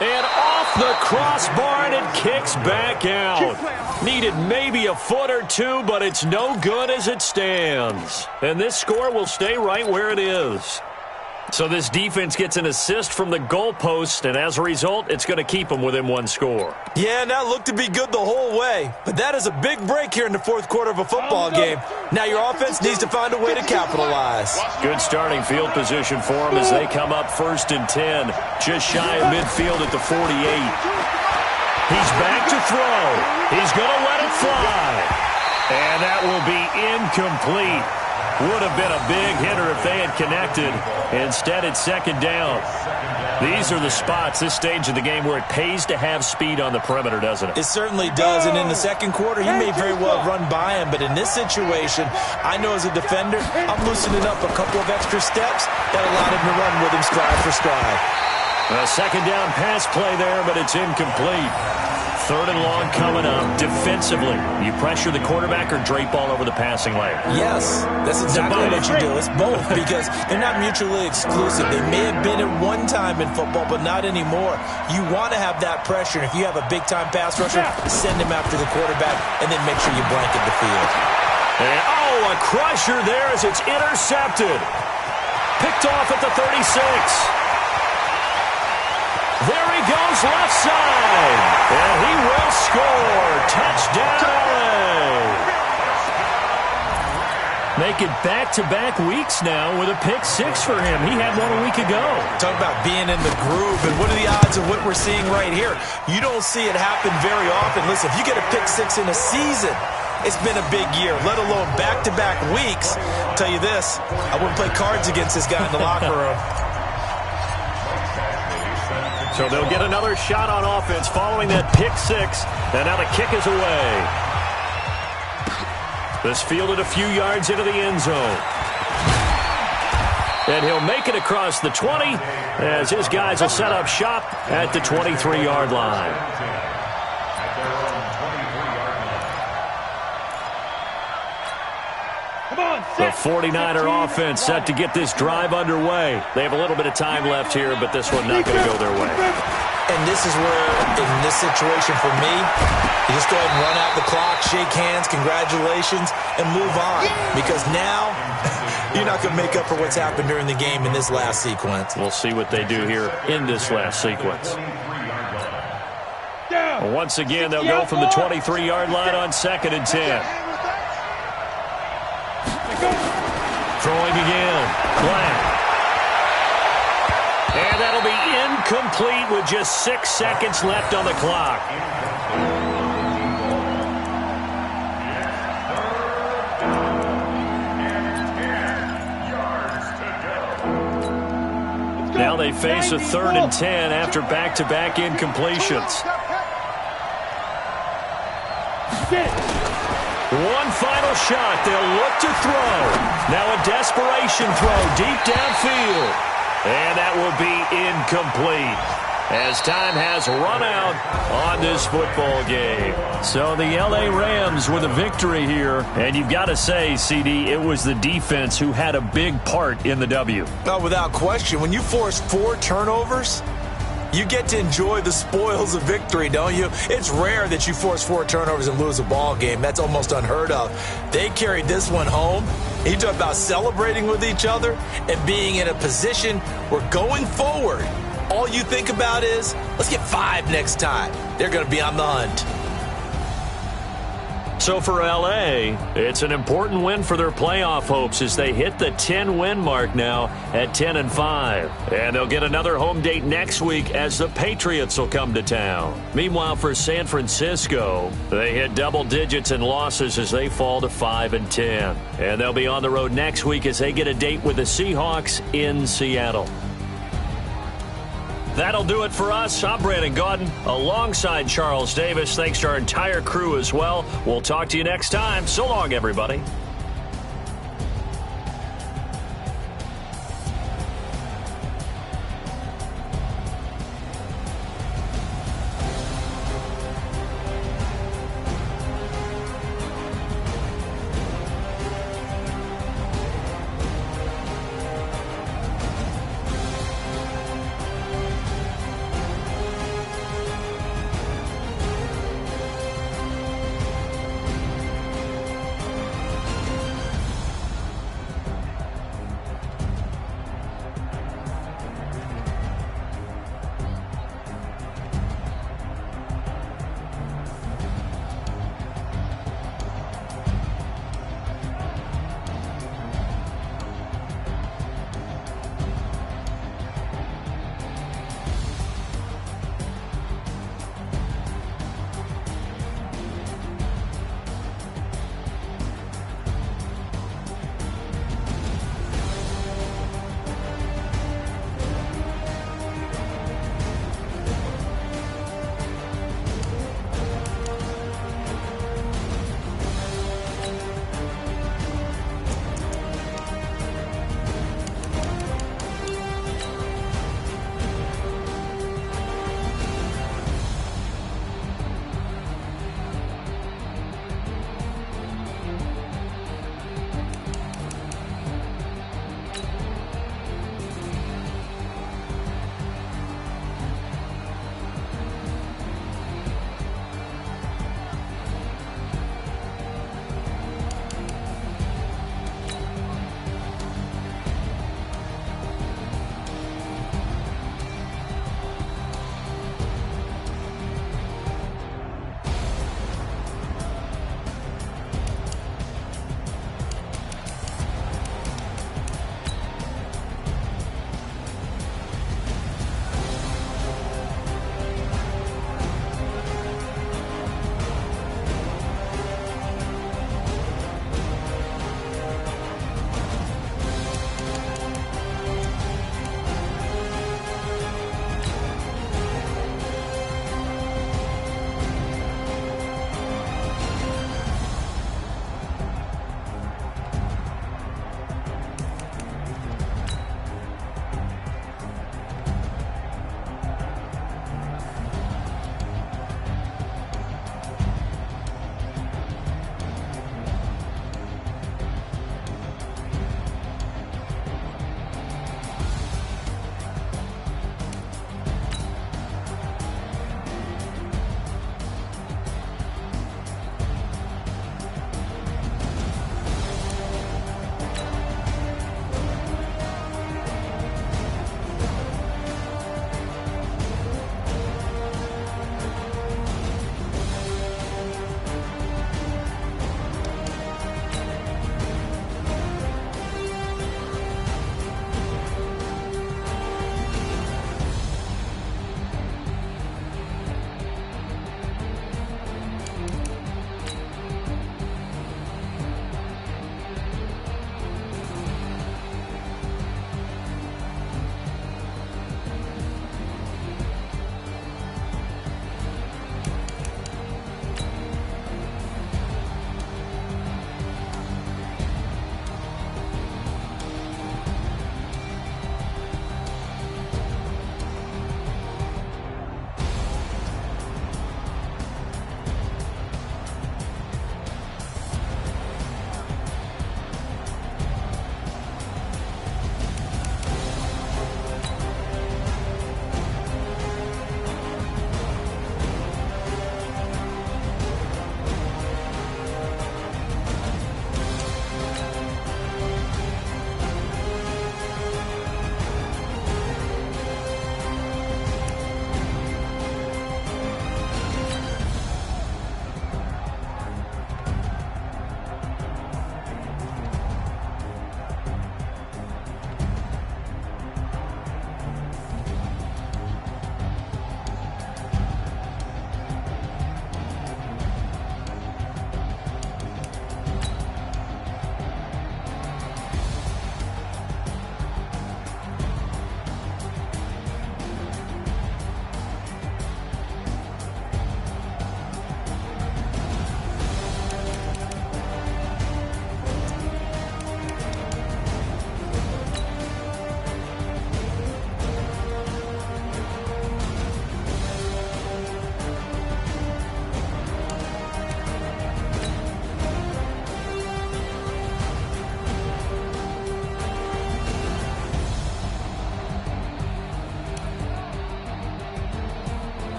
And off the crossbar, and it kicks back out. Needed maybe a foot or two, but it's no good as it stands. And this score will stay right where it is. So this defense gets an assist from the goalpost, and as a result, it's going to keep them within 1 score. Yeah, and that looked to be good the whole way. But that is a big break here in the 4th quarter of a football game. Now your offense needs to find a way to capitalize. Good starting field position for them as they come up 1st and 10, just shy of midfield at the 48. He's back to throw. He's going to let it fly. And that will be incomplete. Would have been a big hitter if they had connected. Instead, it's 2nd down. These are the spots, this stage of the game, where it pays to have speed on the perimeter, doesn't it? It certainly does, and in the 2nd quarter, he may very well run by him, but in this situation, I know as a defender, I'm loosening up a couple of extra steps that allowed him to run with him stride for stride. A 2nd down pass play there, but it's incomplete. 3rd and long coming up. Defensively, you pressure the quarterback or drape all over the passing lane? Yes, that's exactly what you do. It's both because they're not mutually exclusive. They may have been at one time in football, but not anymore. You want to have that pressure. If you have a big-time pass rusher, send him after the quarterback, and then make sure you blanket the field. And, a crusher there as it's intercepted. Picked off at the 36. There he goes, left side. And he will score. Touchdown, LA. Make it back-to-back weeks now with a pick 6 for him. He had one a week ago. Talk about being in the groove, and what are the odds of what we're seeing right here? You don't see it happen very often. Listen, if you get a pick 6 in a season, it's been a big year, let alone back-to-back weeks. I'll tell you this, I wouldn't play cards against this guy in the locker room. So they'll get another shot on offense following that pick 6. And now the kick is away. This fielded a few yards into the end zone. And he'll make it across the 20 as his guys will set up shop at the 23-yard line. The 49er offense set to get this drive underway. They have a little bit of time left here, but this one not going to go their way. And this is where, in this situation for me, you just go ahead and run out the clock, shake hands, congratulations, and move on. Because now, you're not going to make up for what's happened during the game in this last sequence. We'll see what they do here in this last sequence. Once again, they'll go from the 23-yard line on 2nd and 10. Throwing again. Black. And that'll be incomplete with just 6 seconds left on the clock. Now they face a 3rd and 10 after back-to-back incompletions. One final shot. They'll look to throw. Now a desperation throw deep downfield. And that will be incomplete as time has run out on this football game. So the L.A. Rams with a victory here. And you've got to say, CD, it was the defense who had a big part in the W. No, without question. When you force 4 turnovers, you get to enjoy the spoils of victory, don't you? It's rare that you force 4 turnovers and lose a ball game. That's almost unheard of. They carried this one home. You talk about celebrating with each other and being in a position where going forward, all you think about is, let's get 5 next time. They're going to be on the hunt. So for L.A., it's an important win for their playoff hopes as they hit the 10-win mark now at 10-5. And they'll get another home date next week as the Patriots will come to town. Meanwhile, for San Francisco, they hit double digits in losses as they fall to 5-10. And they'll be on the road next week as they get a date with the Seahawks in Seattle. That'll do it for us. I'm Brandon Gaudin alongside Charles Davis. Thanks to our entire crew as well. We'll talk to you next time. So long, everybody.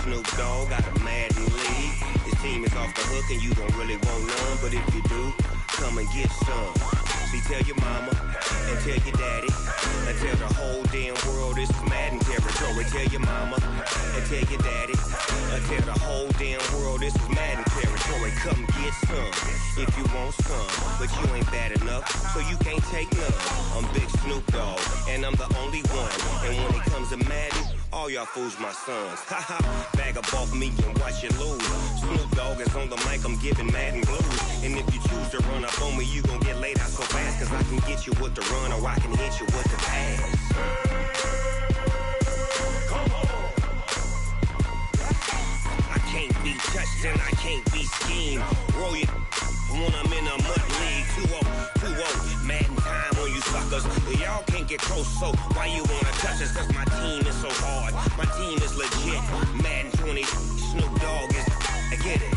Snoop Dogg got a Madden league. His team is off the hook and you don't really want none, but if you do, come and get some. See, tell your mama and tell your daddy and tell the whole damn world this is Madden territory. Tell your mama and tell your daddy and tell the whole damn world this is Madden territory. Come get some if you want some, but you ain't bad enough, so you can't take none. I'm Big Snoop Dogg, and I'm the only one. And when it comes to Madden, all y'all fools my sons. Haha, bag up off me and watch you lose. Snoop Dogg is on the mic, I'm giving Madden blues. And if you choose to run up on me, you gon' get laid out so fast, cause I can get you with the run or I can hit you with the pass. I can't be touched and I can't be schemed. Roll you when I'm in a mud league. 2-0, Madden time on you suckers. Y'all can't get close, so why you wanna touch us? Cause my team is so hard, my team is legit. Madden 20, Snoop Dogg is, I get it.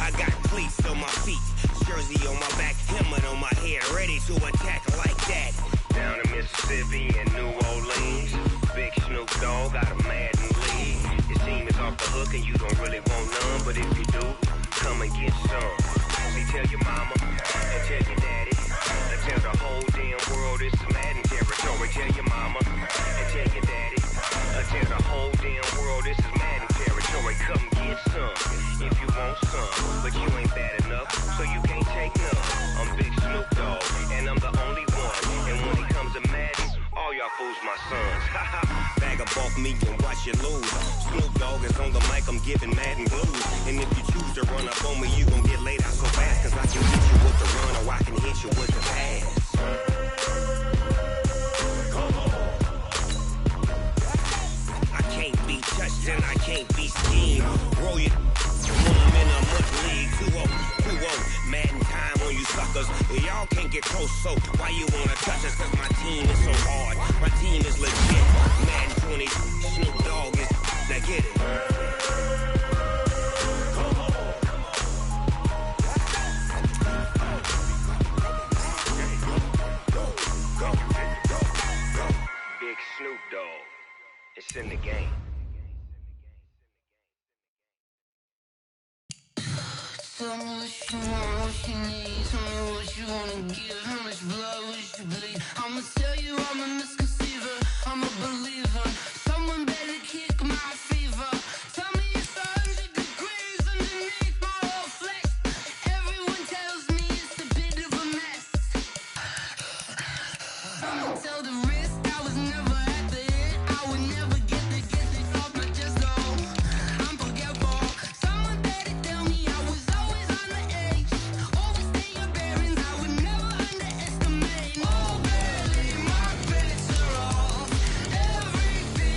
I got cleats on my feet, jersey on my back, helmet on my head, ready to attack like that. Down in Mississippi and New Orleans, Big Snoop Dogg got a Madden league. His team is off the hook and you don't really want none, but if you do, come and get some. See, tell your mama and tell your daddy and tell the whole damn world this is Madden territory. Tell your mama and tell your daddy and tell the whole damn world this is Madden territory. Come get some if you want some, but you ain't bad enough, so you can't take none. I'm Big Snoop Dogg, and I'm the only one. And when it comes to Madden, all y'all fools my sons. Haha, bag up off me and watch you lose. Snoop Dogg is on the mic, I'm giving Madden blues. And if you choose to run up on me, you gon' get laid out so fast, cause I can hit you with the run or I can hit you with the pass. I can't be touched and I can't be schemed. Roll you when I'm in a mud league. 2-0, Madden time on you suckers. Y'all can't get close, so why you wanna touch us? Cause my team is so hard, my team is legit. Madden 20, Snoop Dogg is, now get it. Big Snoop Dogg, it's in the game. Tell me what you want, what you need. Tell me what you wanna give. How much blood would you bleed? I'ma tell you I'm a misconceiver. I'm a believer. Someone better kick my fever. Tell me it's 100 degrees underneath my whole flesh. Everyone tells me it's a bit of a mess. I'ma tell the risk I was never at the end. I would never get the off my chest, though. I'm forgetful. Someone better tell me I was always on the edge. Overstay your bearings, I would never underestimate. Oh, barely, my bets are off. Everything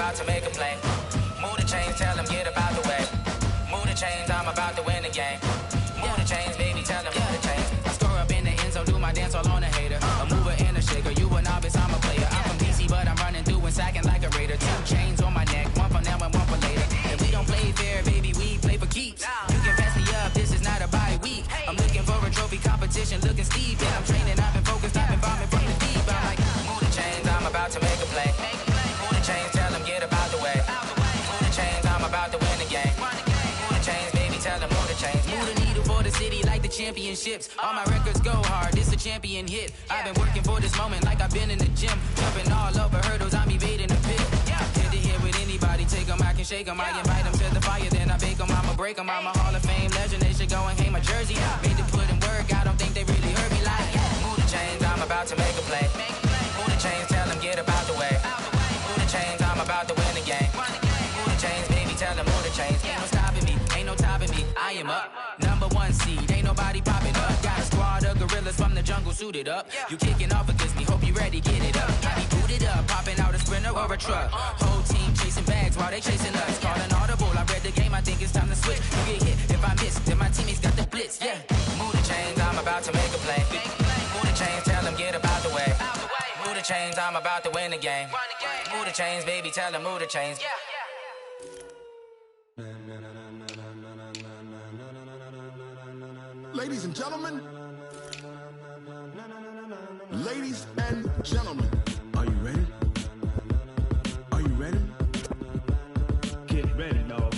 about to make a play. Move the chains, tell them get about the way. Move the chains, I'm about to win the game. Move the chains, baby, tell them move the chains. I score up in the end zone, do my dance all on a hater. A mover and a shaker, you a novice, I'm a player. I'm from DC, but I'm running through and sacking like a raider. 2 chains on my neck, one for now and one for later. And we don't play fair, baby, we play for keeps. You can pass me up, this is not a bye week. I'm looking for a trophy competition, looking steep. And I'm training, I've been focused, I've been bombing from the deep. I'm like, move the chains, I'm about to make a play. Move the chains, tell them get about the way. Move the chains, I'm about to win the game. Move the chains, baby, tell them move the chains. Move the needle for the city like the championships. All my records go hard, this a champion hit. I've been working for this moment like I've been in the gym. Jumping all over hurdles, I'm evading the pit. Head to head with anybody, take them, I can shake them. I invite them to the fire, then I bake them, I'ma break them. I'm a Hall of Fame legend, they should go and hang my jersey. Made to put in work, I don't think they really heard me like. Move the chains, I'm about to make a play. Move the chains, tell them get about the way. Move the chains, I'm about to win the game. Move the chains, baby, tell them move the chains. Ain't no stopping me, ain't no topping me, I am up. #1 seed, ain't nobody popping up. Got a squad of gorillas from the jungle suited up. You kicking off against me, hope you ready, get it up. I be booted up, popping out a sprinter or a truck. Whole team chasing bags while they chasing us. Calling audible, I read the game, I think it's time to switch. You get hit, if I miss, then my teammates got the blitz, yeah. Move the chains, I'm about to make a play. Move the chains, tell them get about the way. Move the chains, I'm about to win the game. Move the chains, baby, tell them move the chains. Ladies and gentlemen, ladies and gentlemen, are you ready? Are you ready? Get ready, dog.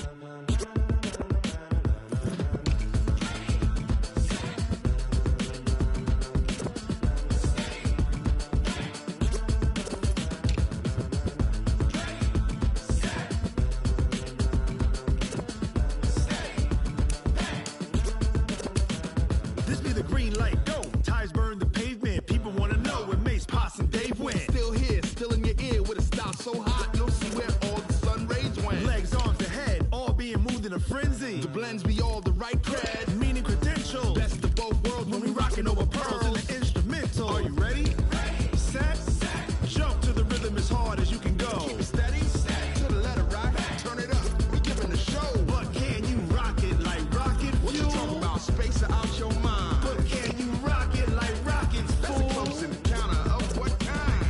This be the green light, go. Tires burn the pavement. People wanna know where Mace, Potts, and Dave went. Still here, still in your ear with a style so hot, you'll see where all the sun rays went. Legs, arms, and head, all being moved in a frenzy. The blends be all the right cred, meaning credentials. Best of both worlds when we rockin' over pearls in the instrumental. Are you ready? Set, jump to the rhythm as hard as you can go. Keep it steady, to the letter right. Turn it up, we giving the show. But can you rock it like rocket? What you talking about? Space out your mind. But can you rock it like rockets? That's a close encounter of what kind?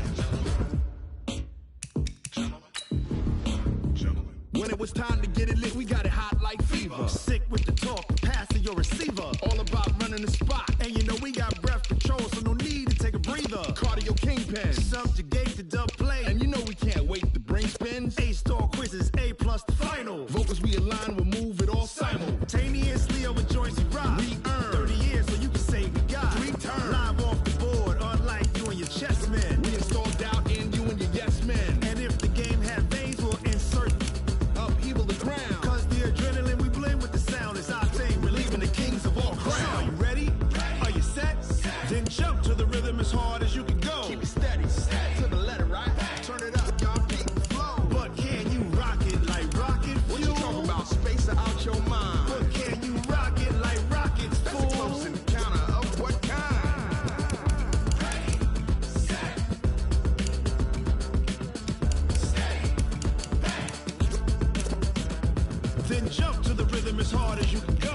When it was time to get it lit, we got it hot like fever. Sick with the talk, pass to your receiver. All about running the spot. And you know we got breath control, so no need to take a breather. Cardio kingpin, subjugate the dub play. And you know we can't wait to bring spins. A-star quizzes, A+ the final. Vocals we align, we'll move it all simultaneously over joints we rock. We earn 30 years so you can say we got 3 turns. Live off the board, unlike you and your chess men. We install doubt in you and your yes men. And if the game had veins, we'll insert upheaval the ground. Cause the adrenaline we blend with the sound is our thing, relieving the kings of all crowns. So are you ready? Are you set? Then jump to the rhythm as hard as you can go. Keep it steady, to the letter right. Turn it up, y'all beat the flow. But can you rock it like rocket fuel? What you talking about? Space out your mind. But can you rock it like rockets, fool? That's a close encounter of what kind? Then jump to the rhythm as hard as you can go.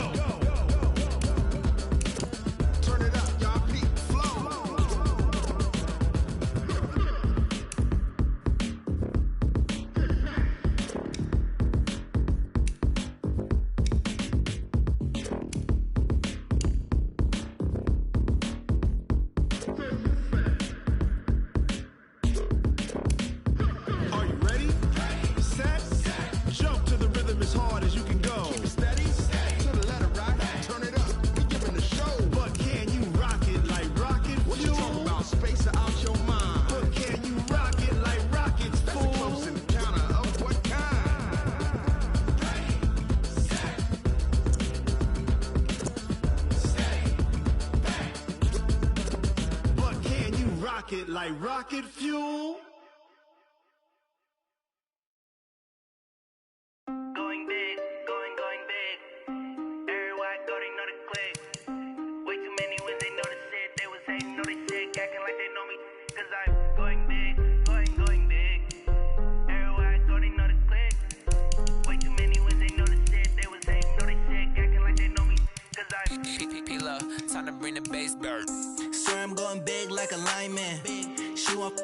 Turn it up, y'all beat the flow. Are you ready? Set, jump to the rhythm as hard as you can go. Keep it steady, to the letter right. Turn it up, we giving the show. But can you rock it like rocket fuel? What you talking about? Space out your mind. But can you rock it like rockets, fool? That's a close encounter of what kind? But can you rock it like rocket fuel? Going big, going big. Everywhere I go, they know the click. Way too many when they know the shit. They was hating, know they sick, acting like they know me. Cause I'm going big, going big. Everywhere I go, they base bird. Swear I'm going big like a lineman. She want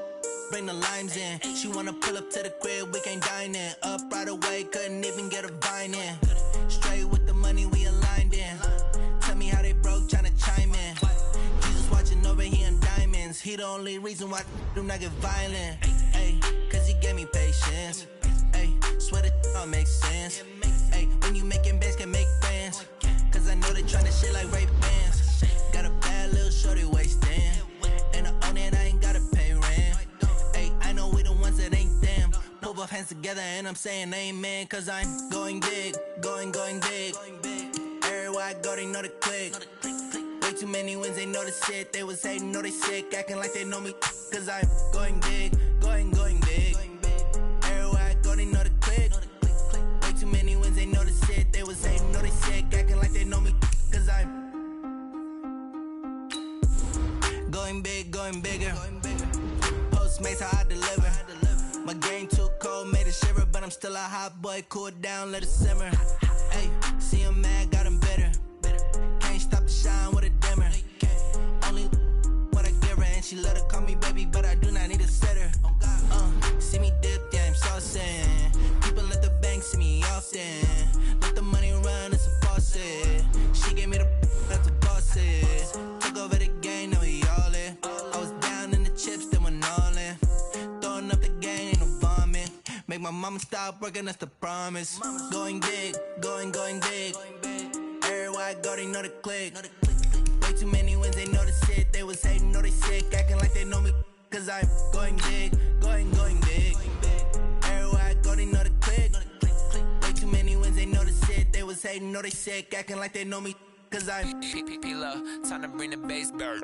bring the limes in. She wanna pull up to the crib, we can't dine in. Up right away, couldn't even get a vine in. Straight with the money we aligned in. Tell me how they broke, tryna chime in. Jesus watching over, he in diamonds. He the only reason why do not get violent. Ay, cause he gave me patience. Ay, swear that all makes sense. Ay, when you making bands, can make friends. Cause I know they tryna shit like Ray Bans. Got a bad little shorty wasting. And I own it, I ain't gotta pay rent. Ay, I know we the ones that ain't them. Pull both hands together and I'm saying amen. Cause I'm going big, going big. Everywhere I go, they know the click. Way too many wins, they know the shit. They was hating, know they sick, acting like they know me. Cause I'm going big, going big. Everywhere I go, they know the click. Way too many wins, they know the shit. They was hating, know they sick, acting like they know me. Cause I'm going big, going bigger. Postmates, how I deliver. My game too cold, made it shiver. But I'm still a hot boy, cool it down, let it simmer. Hey, see him mad, got him bitter. Can't stop the shine with a dimmer. Only what I give her, and she let her call me baby, but I do not need a sitter. See me dip, yeah, I'm saucing. People at the bank see me often. Let the money run, it's a faucet. She gave me the that's the bosses. Took over the game, now we all in. I was down in the chips, then went all in. Throwing up the game, ain't no vomit. Make my mama stop working, that's the promise. Going big, going big. Everywhere I go, they know the click. Way too many wins, they know the shit. They was hating, know they sick, acting like they know me. Cause I'm going big, going big. Everywhere I go, they know the click. Way too many wins, they know the shit. They was hating, know they sick, acting like they know me. Cause I'm P-P-P-Love, time to bring the bass bird.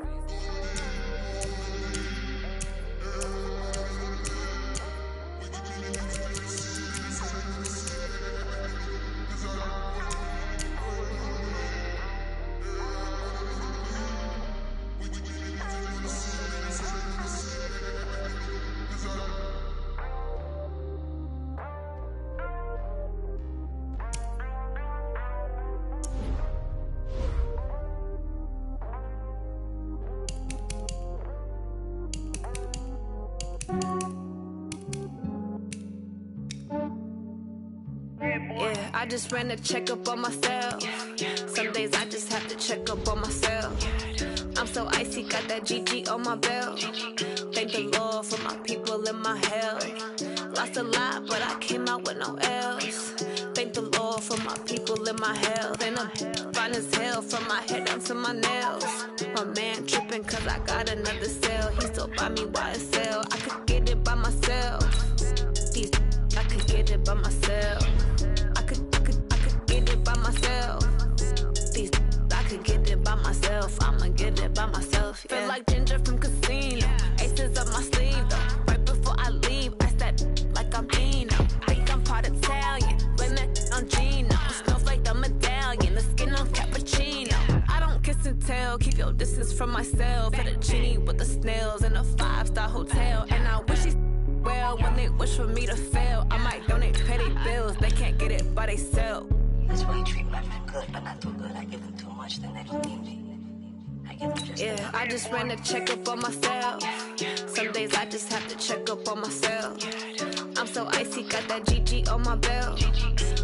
Yeah, I just ran a checkup on myself. Some days I just have to check up on myself. I'm so icy, got that GG on my belt. Thank the Lord for my people and my health. Lost a lot, but I came out with no L's. Thank the Lord for my people and my health. And I'm fine as hell from my head down to my nails. My man tripping cause I got another sale. He still buy me YSL. I could get it by myself. These I could get it by myself. I could get it by myself. These I could get it by myself. I'ma get it by myself. Yeah. Feel like Ginger from Casino. Aces up my sleeve though. Right before I leave, I start like I'm Dino. Think I'm part Italian. Blame it on Gino. Snowflake the medallion. The skin on cappuccino. I don't kiss and tell. Keep your distance from myself. Put a genie with the snails in a 5-star hotel. And I wish he well when they wish for me to fail. I might donate petty bills. They can't get it by they sell. That's why you treat my men good, but not too good. I give them too much, then they don't need me. I give them just yeah, I just ran a checkup on myself. Some days I just have to check up on myself. I'm so icy, got that GG on my belt.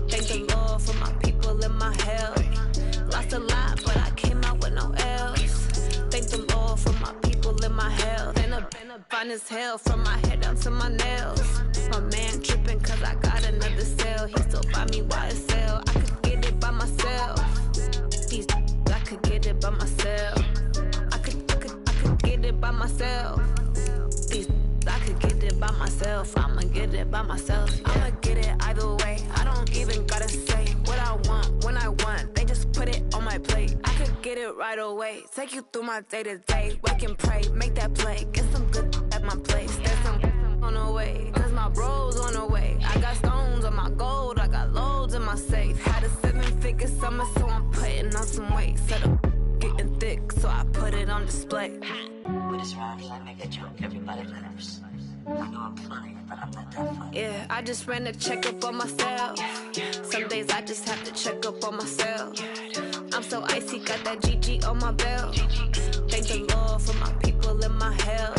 Thank the Lord for my people and my health. Lost a lot, but I came out with no L's. Thank the Lord for my people and my health. And I'm fine as hell from my head down to my nails. My man tripping cause I got another sale. He still buy me YSL. I could get it by myself. These I could get it by myself. I could get it by myself. These I could get it by myself. I'ma get it by myself. Yeah. I'ma get it either way. I don't even gotta say what I want when I want. They just put it on my plate. I could get it right away. Take you through my day to day. Wake and pray, make that play. Get some good at my place. There's some on the way. Cause my bros on the way. I got stones on my gold. I got loads in my safe. Had a 7-figure summer, so I'm putting on some weight. Set up getting thick, so I put it on display. With this round, I make a joke, everybody laughs. I know I'm funny, but I'm not that funny. Yeah, I just ran a checkup on myself. Some days I just have to check up on myself. I'm so icy, got that GG on my belt. Thank the Lord for my people in my hell.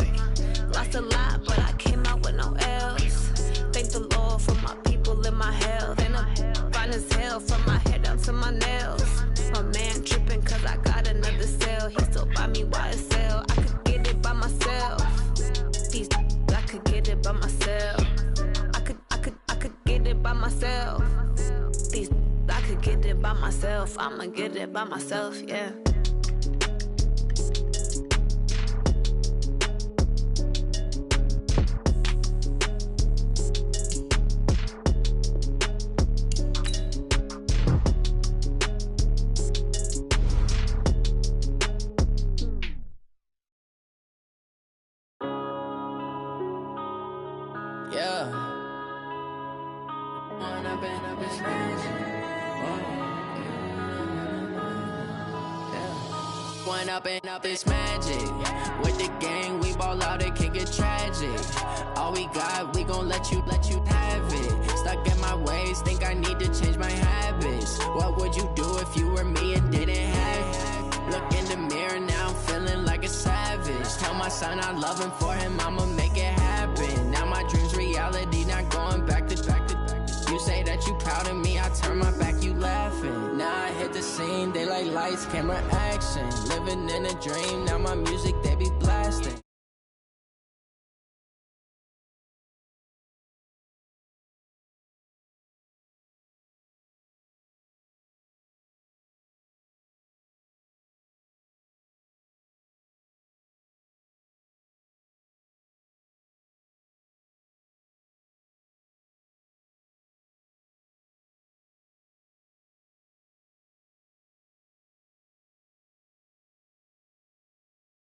Lost a lot, but I came out with no L's. Thank the Lord for my people in my hell. Then I'm fine as hell from my head down to my nails. My man tripping cause I got another cell. He still buy me YSL. I could get it by myself. These I could get it by myself. I could get it by myself. These I could get it by myself. I'ma get it by myself, yeah. Up this magic. With the gang, we ball out, it can get tragic. All we got, we gon' let you have it. Stuck in my ways, think I need to change my habits. What would you do if you were me and didn't have it? Look in the mirror, now I'm feeling like a savage. Tell my son I love him, for him I'ma make it happen. Now my dream's reality, not going back to. You say that you proud of me, I turn my back, you laughing. Now I hit the scene, they like lights, camera, action. Living in a dream, now my music, they be